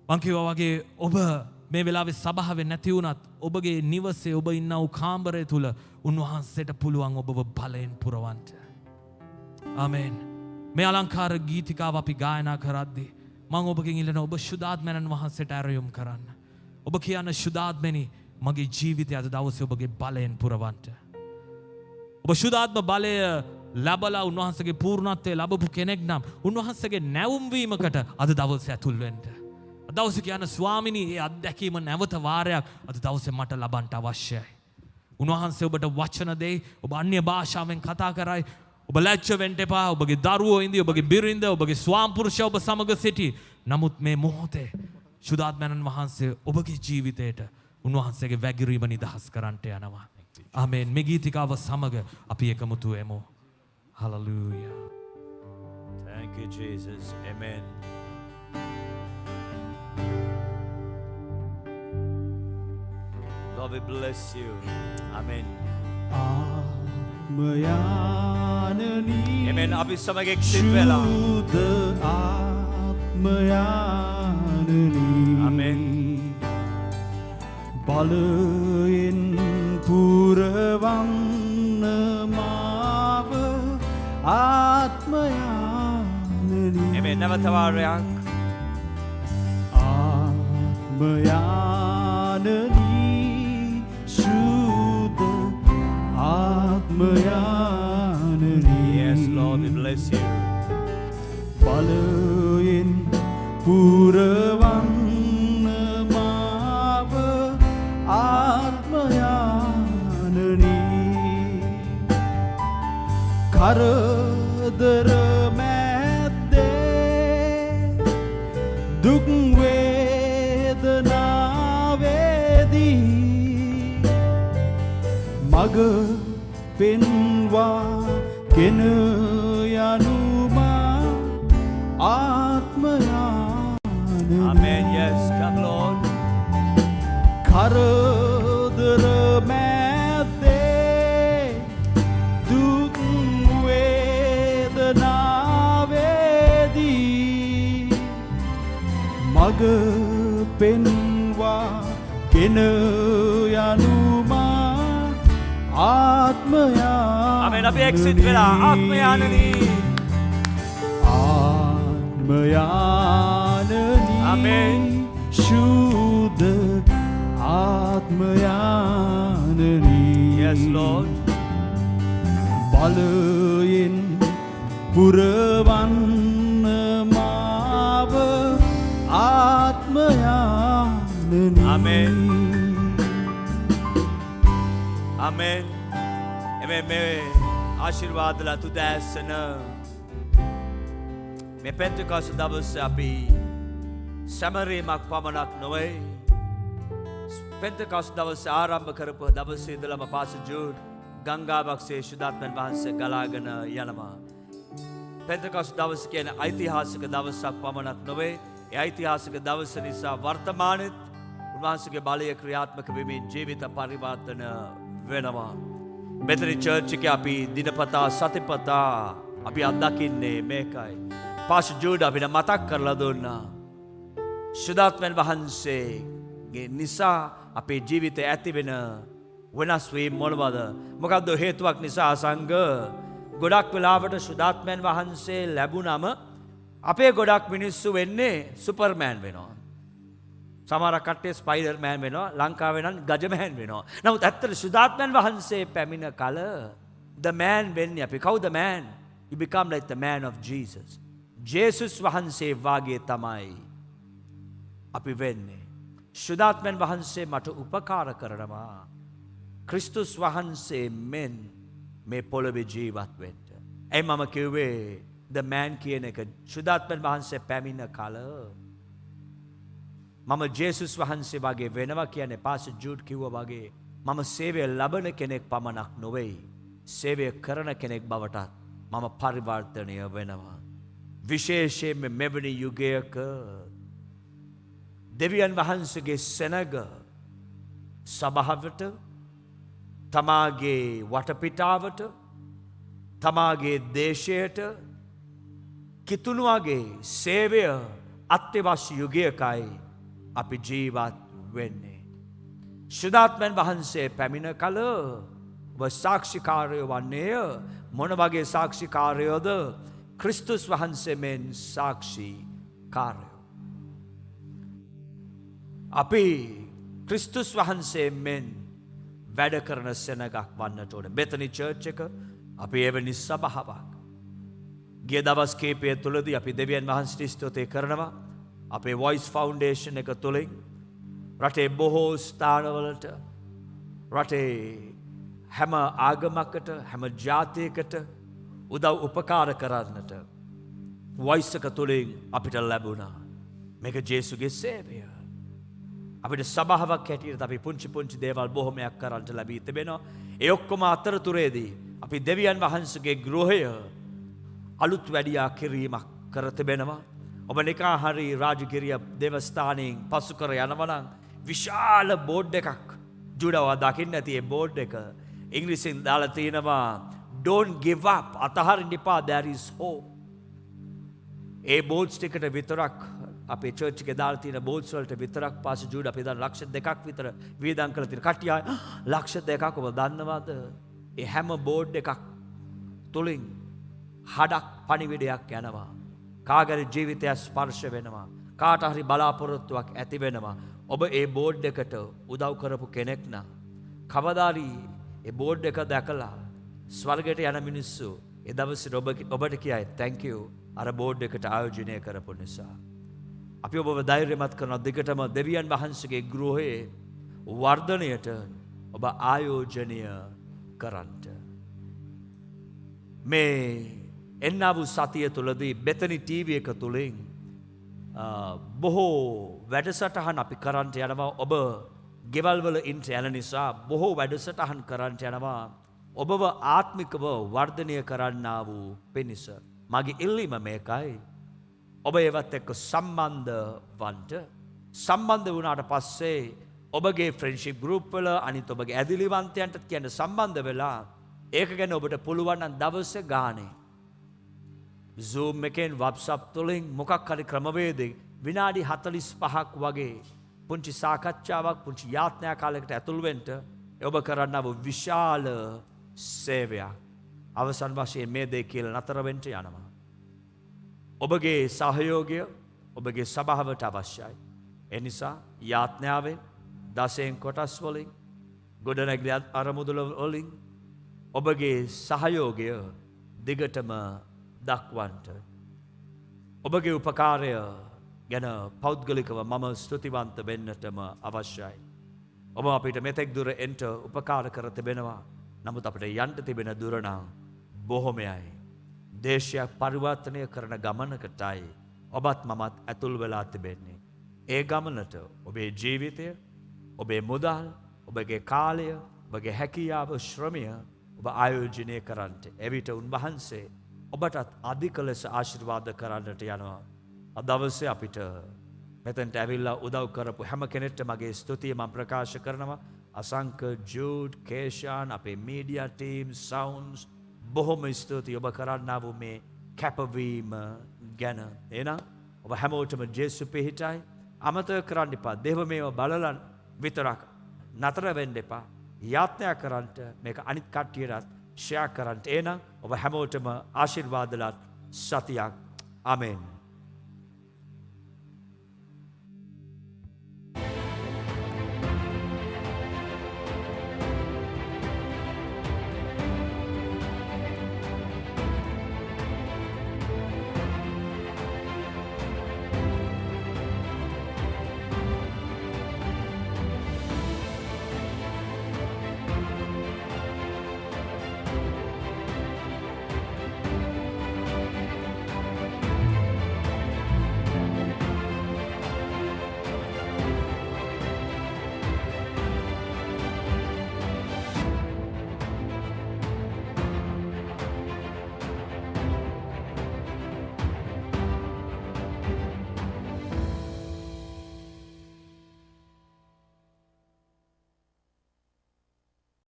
S1: මං කිව්වා වගේ ඔබ මේ වෙලාවේ සභාවේ නැති වුණත් ඔබගේ නිවසේ ඔබ ඉන්නා වූ කාමරය තුල උන්වහන්සේට පුළුවන් ඔබව බලයෙන් පුරවන්න. ආමේන්. මේ අලංකාර ගීතිකාව අපි ගායනා කරද්දී මම ඔබගෙන් ඉල්ලන ඔබ ශුද්ධාත්මයන් වහන්සේට ආරයුම් කරන්න. ඔබ කියන ශුද්ධාත්මෙනි මගේ ජීවිතය අද දවසේ ඔබගේ බලයෙන් පුරවන්න. ඔබ ශුද්ධාත්ම බලය ලැබලා උන්වහන්සේගේ පූර්ණත්වය ලැබපු කෙනෙක් නම් උන්වහන්සේගේ නැවුම්වීමකට අද දවසේ ඇතුල් වෙන්න. අද දවසේ කියන ස්වාමිනී මේ අත්දැකීම නැවත වාරයක් අද දවසේ මට ලබන්න අවශ්‍යයි. උන්වහන්සේ ඔබට වචන දෙයි. ඔබ අන්‍ය භාෂාවෙන් කතා කරයි. ඔබ ලැජ්ජ වෙන්න එපා. ඔබගේ දරුවෝ ඉඳි ඔබගේ බිරිඳ ඔබගේ ස්වාමිපුරුෂයා ඔබ සමග සිටි. නමුත් මේ මොහොතේ ශුද්ධාත්මයන් වහන්සේ ඔබගේ ජීවිතයට උන්වහන්සේගේ වැගිරීම නිදහස් කරන්නට යනවා. ආමේන්. මේ ගීතිකාව සමග අපි එකමුතු වෙමු. Hallelujah.
S4: Thank you, Jesus. Amen. Lord, we bless you. Amen.
S3: ආත්මයානනි
S4: Amen. අපි සමග එක්සිත් වෙලා.
S3: සුද්ධ ආත්මයානනි
S4: Amen.
S3: බලයෙන් පුරවන්න මාව ආත්මයානනි
S4: Amen. නැවත වාරයක්.
S3: ආත්මයානනි සුද්ධ ආත්මයානනි
S4: Yes, Lord, we bless you.
S3: බලයෙන් පුරවන්න මාව ආත්මයානනි කරදර මැද්දේ දුක් වේදනාවේදී මග පෙන්වා ගෙන යනුමා ආත්මයානනි
S4: Amen. Yes, come, Lord.
S3: කරදර මැද්දේ දුක් වේදනාවේදී මග පෙන්වා ගෙන යනුමා ආත්මයානනි
S4: Amen. අපි එක්සිත් වෙලා ආත්මයානනි.
S3: ආත්මයානනි
S4: Amen.
S3: සුද්ධ ආත්මයානනි
S4: Yes, Lord.
S3: බලයෙන් පුරවන්න මාව ආත්මයානනි
S4: Amen. Amen. Amen. මේ ආශිර්වාදලා තුදැසන මේ පෙන්තෙකොස්ත දවසේ අපි සැමරීමක් පමණක් නොවේ. පෙන්තෙකොස්ත දවසේ ආරම්භ කරපු දවසේ ඉඳලම පාසර් ජූඩ් ගංගාවක්සේ ශුද්ධාත්මයන් වහන්සේ ගලාගෙන යනවා. පෙන්තෙකොස්ත දවස කියන්නේ ඓතිහාසික දවසක් පමණක් නොවේ. ඒ ඓතිහාසික දවස නිසා වර්තමානයේ උන්වහන්සේගේ බලය ක්‍රියාත්මක වෙමින් ජීවිත පරිවර්තන වෙනවා. මෙතන චර්ච් එකේ අපි දිනපතා සතිපතා අපි අත්දකින්නේ මේකයි. පාස්ටර් ජූඩ් අපිට මතක් කරලා දුන්නා. ශුද්ධාත්මයන් වහන්සේගේ නිසා අපේ ජීවිතය ඇති වෙන වෙනස් වීම මොනවද? මොකද්ද හේතුවක් නිසා සංඝ ගොඩක් වෙලාවට ශුද්ධාත්මයන් වහන්සේ ලැබුණම අපේ ගොඩක් මිනිස්සු වෙන්නේ සුපර්මෑන් වෙනවා. සමහර කට්ටිය ස්පයිඩර්මෑන් වෙනවා, ලංකාවේ නම් ගජමෑන් වෙනවා. නමුත් ඇත්තට ශුද්ධාත්මයන් වහන්සේ පැමිණ කල the man වෙන්නේ අපි. කවුද man? You become like the man of Jesus. ජේසුස් වහන්සේ වාගේ තමයි අපි වෙන්නේ. ශුද්ධාත්මයන් වහන්සේ මට උපකාර කරනවා ක්‍රිස්තුස් වහන්සේ මෙන් මේ පොළොවේ ජීවත් වෙන්න. එයි මම කිව්වේ the man කියන එක ශුද්ධාත්මයන් වහන්සේ පැමිණ කල මම ජේසුස් වහන්සේ වගේ වෙනවා කියන්නේ පාස්ටර් ජූඩ් කිව්වා වගේ මම සේවය ලබන කෙනෙක් පමණක් නොවේ. සේවය කරන කෙනෙක් බවටත් මම පරිවර්තනය වෙනවා. විශේෂයෙන්ම මෙවැනි යුගයක දෙවියන් වහන්සේගේ සෙනග සභාවට තමාගේ වටපිටාවට තමාගේ දේශයට කිතුණුවගේ සේවය අත්‍යවශ්‍ය යුගයකයි අපි ජීවත් වෙන්නේ. ශුද්ධාත්මයන් වහන්සේ පැමිණ කල ඔබ සාක්ෂිකාරයෝ වන්නේය. මොන වගේ සාක්ෂිකාරයෝද? ක්‍රිස්තුස් වහන්සේ මෙන් සාක්ෂිකාරයෝ. අපි ක්‍රිස්තුස් වහන්සේ මෙන් වැඩ කරන සෙනගක් වන්නට ඕන. බෙතනි චර්ච් එක අපි එවැනි සභාවක්. ගිය දවස් කීපය තුළදී අපි දෙවියන් වහන්සේට ස්තුති කරනවා. අපේ වොයිස් ෆවුන්ඩේෂන් එක තුළින් රටේ බොහෝ ස්ථානවලට රටේ හැම ආගමකට හැම ජාතියකට උදව් උපකාර කරන්නට වොයිස් එක තුළින් අපිට ලැබුණා. මේක ජේසුගේ සේවය. අපිට සභාවක් හැටියට අපි පුංචි පුංචි දේවල් බොහොමයක් කරන්නට ලැබී තිබෙනවා. ඒ ඔක්කොම අතරතුරේදී අපි දෙවියන් වහන්සේගේ ගෘහය අලුත් වැඩියා කිරීමක් කර තිබෙනවා. ඔබ නිකා හරි රාජගිරිය දේවස්ථානයෙන් පසු කර යනවා නම් විශාල බෝඩ් එකක් ජුඩවා දකින්න ඇති. ඒ බෝඩ් එක ඉංග්‍රීසියෙන් දාලා තියෙනවා don't give up, අතහරින්න එපා, there is hope. A boards ටිකට විතරක් අපේ චර්ච් එකේ දාලා තියෙන බෝඩ්ස් වලට විතරක් පාස්ටර් ජූඩ් අපි දාන ලක්ෂ 2ක් විතර වියදම් කරලා තියෙන කට්ටිය ලක්ෂ 2ක් ඔබ දන්නවද? ඒ හැම බෝඩ් එකක් තුලින් හඩක් පණිවිඩයක් යනවා. කාගරි ජීවිතය ස්පර්ශ වෙනවා. කාට හරි බලාපොරොත්තුවක් ඇති වෙනවා. ඔබ ඒ බෝඩ් එකට උදව් කරපු කෙනෙක් නම් කවදාරි ඒ බෝඩ් එක දැකලා ස්වර්ගයට යන මිනිස්සු ඒ දවසේ ඔබට කියයි thank you අර බෝඩ් එකට ආයෝජනය කරපු නිසා. අපි ඔබව ධෛර්යමත් කරන දිගටම දෙවියන් වහන්සේගේ ගෘහයේ වර්ධනයට ඔබ ආයෝජනය කරන්නට. මේ එන්නා වූ සතිය තුළදී බෙතනි ටීවී එක තුළින් බොහෝ වැඩසටහන් අපි කරන්නට යනවා. ඔබ ගෙවල් වල ඉන්ට යන නිසා බොහෝ වැඩසටහන් කරන්නට යනවා. ඔබව ආත්මිකව වර්ධනය කරන්නා වූ පිණිස. මගේ ඉල්ලීම මේකයි. ඔබ ඒවත් එක්ක සම්බන්ධ වන්ට. සම්බන්ධ වුණාට පස්සේ ඔබගේ ෆ්‍රෙන්ඩ්ෂිප් ගෲප් වල අනිත් ඔබගේ ඇදිලිවන්තයන්ට කියන සම්බන්ධ වෙලා ඒක ගැන ඔබට පුළුවන් නම් දවසේ ගානේ Zoom එකෙන් WhatsApp තුලින් මොකක් හරි ක්‍රමවේදයක විනාඩි 45ක් වගේ පුංචි සාකච්ඡාවක් පුංචි යාත්‍රා කාලයකට ඇතුල් වෙන්න ඔබ කරන්නව විශාල සේවයක්. අවසන් වශයෙන් මේ දේ කියලා නතර වෙන්න යනවා. ඔබගේ සහයෝගය ඔබගේ සභාවට අවශ්‍යයි. ඒ නිසා යාත්‍රාවෙන් දසයෙන් කොටස් වලින් ගොඩනැගිලි අරමුදල වලින් ඔබගේ සහයෝගය දිගටම දක්වන්නට. ඔබගේ උපකාරය ගැන පෞද්ගලිකව මම ස්තුතිවන්ත වෙන්නටම අවශ්‍යයි. ඔබ අපිට මෙතෙක් දුර එන්ට උපකාර කර තිබෙනවා. නමුත් අපිට යන්ට තිබෙන දුරනම් බොහොමයයි. දේශයක් පරිවර්තනය කරන ගමනකටයි ඔබත් මමත් ඇතුල් වෙලා තිබෙන්නේ. ඒ ගමනට ඔබේ ජීවිතය, ඔබේ මුදල්, ඔබගේ කාලය, ඔබගේ හැකියාව, ශ්‍රමය ඔබ ආයෝජනය කරන්නට. එවිට උන්වහන්සේ ඔබටත් අධික ලෙස ආශිර්වාද කරන්නට යනවා. අද දවසේ අපිට මෙතෙන්ට ඇවිල්ලා උදව් කරපු හැම කෙනෙක්ට මගේ ස්තුතිය මම ප්‍රකාශ කරනවා. අසංක, ජූඩ්, කේෂාන්, අපේ මීඩියා ටීම්, සවුන්ඩ්ස් බොහොම ස්තුතියි ඔබ කරන්නා වූ මේ කැපවීම ගැන. එහෙනම් ඔබ හැමෝටම ජේසු පිහිටයි. අමතක කරන්න එපා. දේව මේව බලලා විතරක් නතර වෙන්න එපා. යාත්‍නා කරන්නට මේක අනිත් කට්ටියටත් ෂෙයා කරන්නට. එහෙනම් ඔබ හැමෝටම ආශිර්වාදලත් සතියක්. ආමෙන්.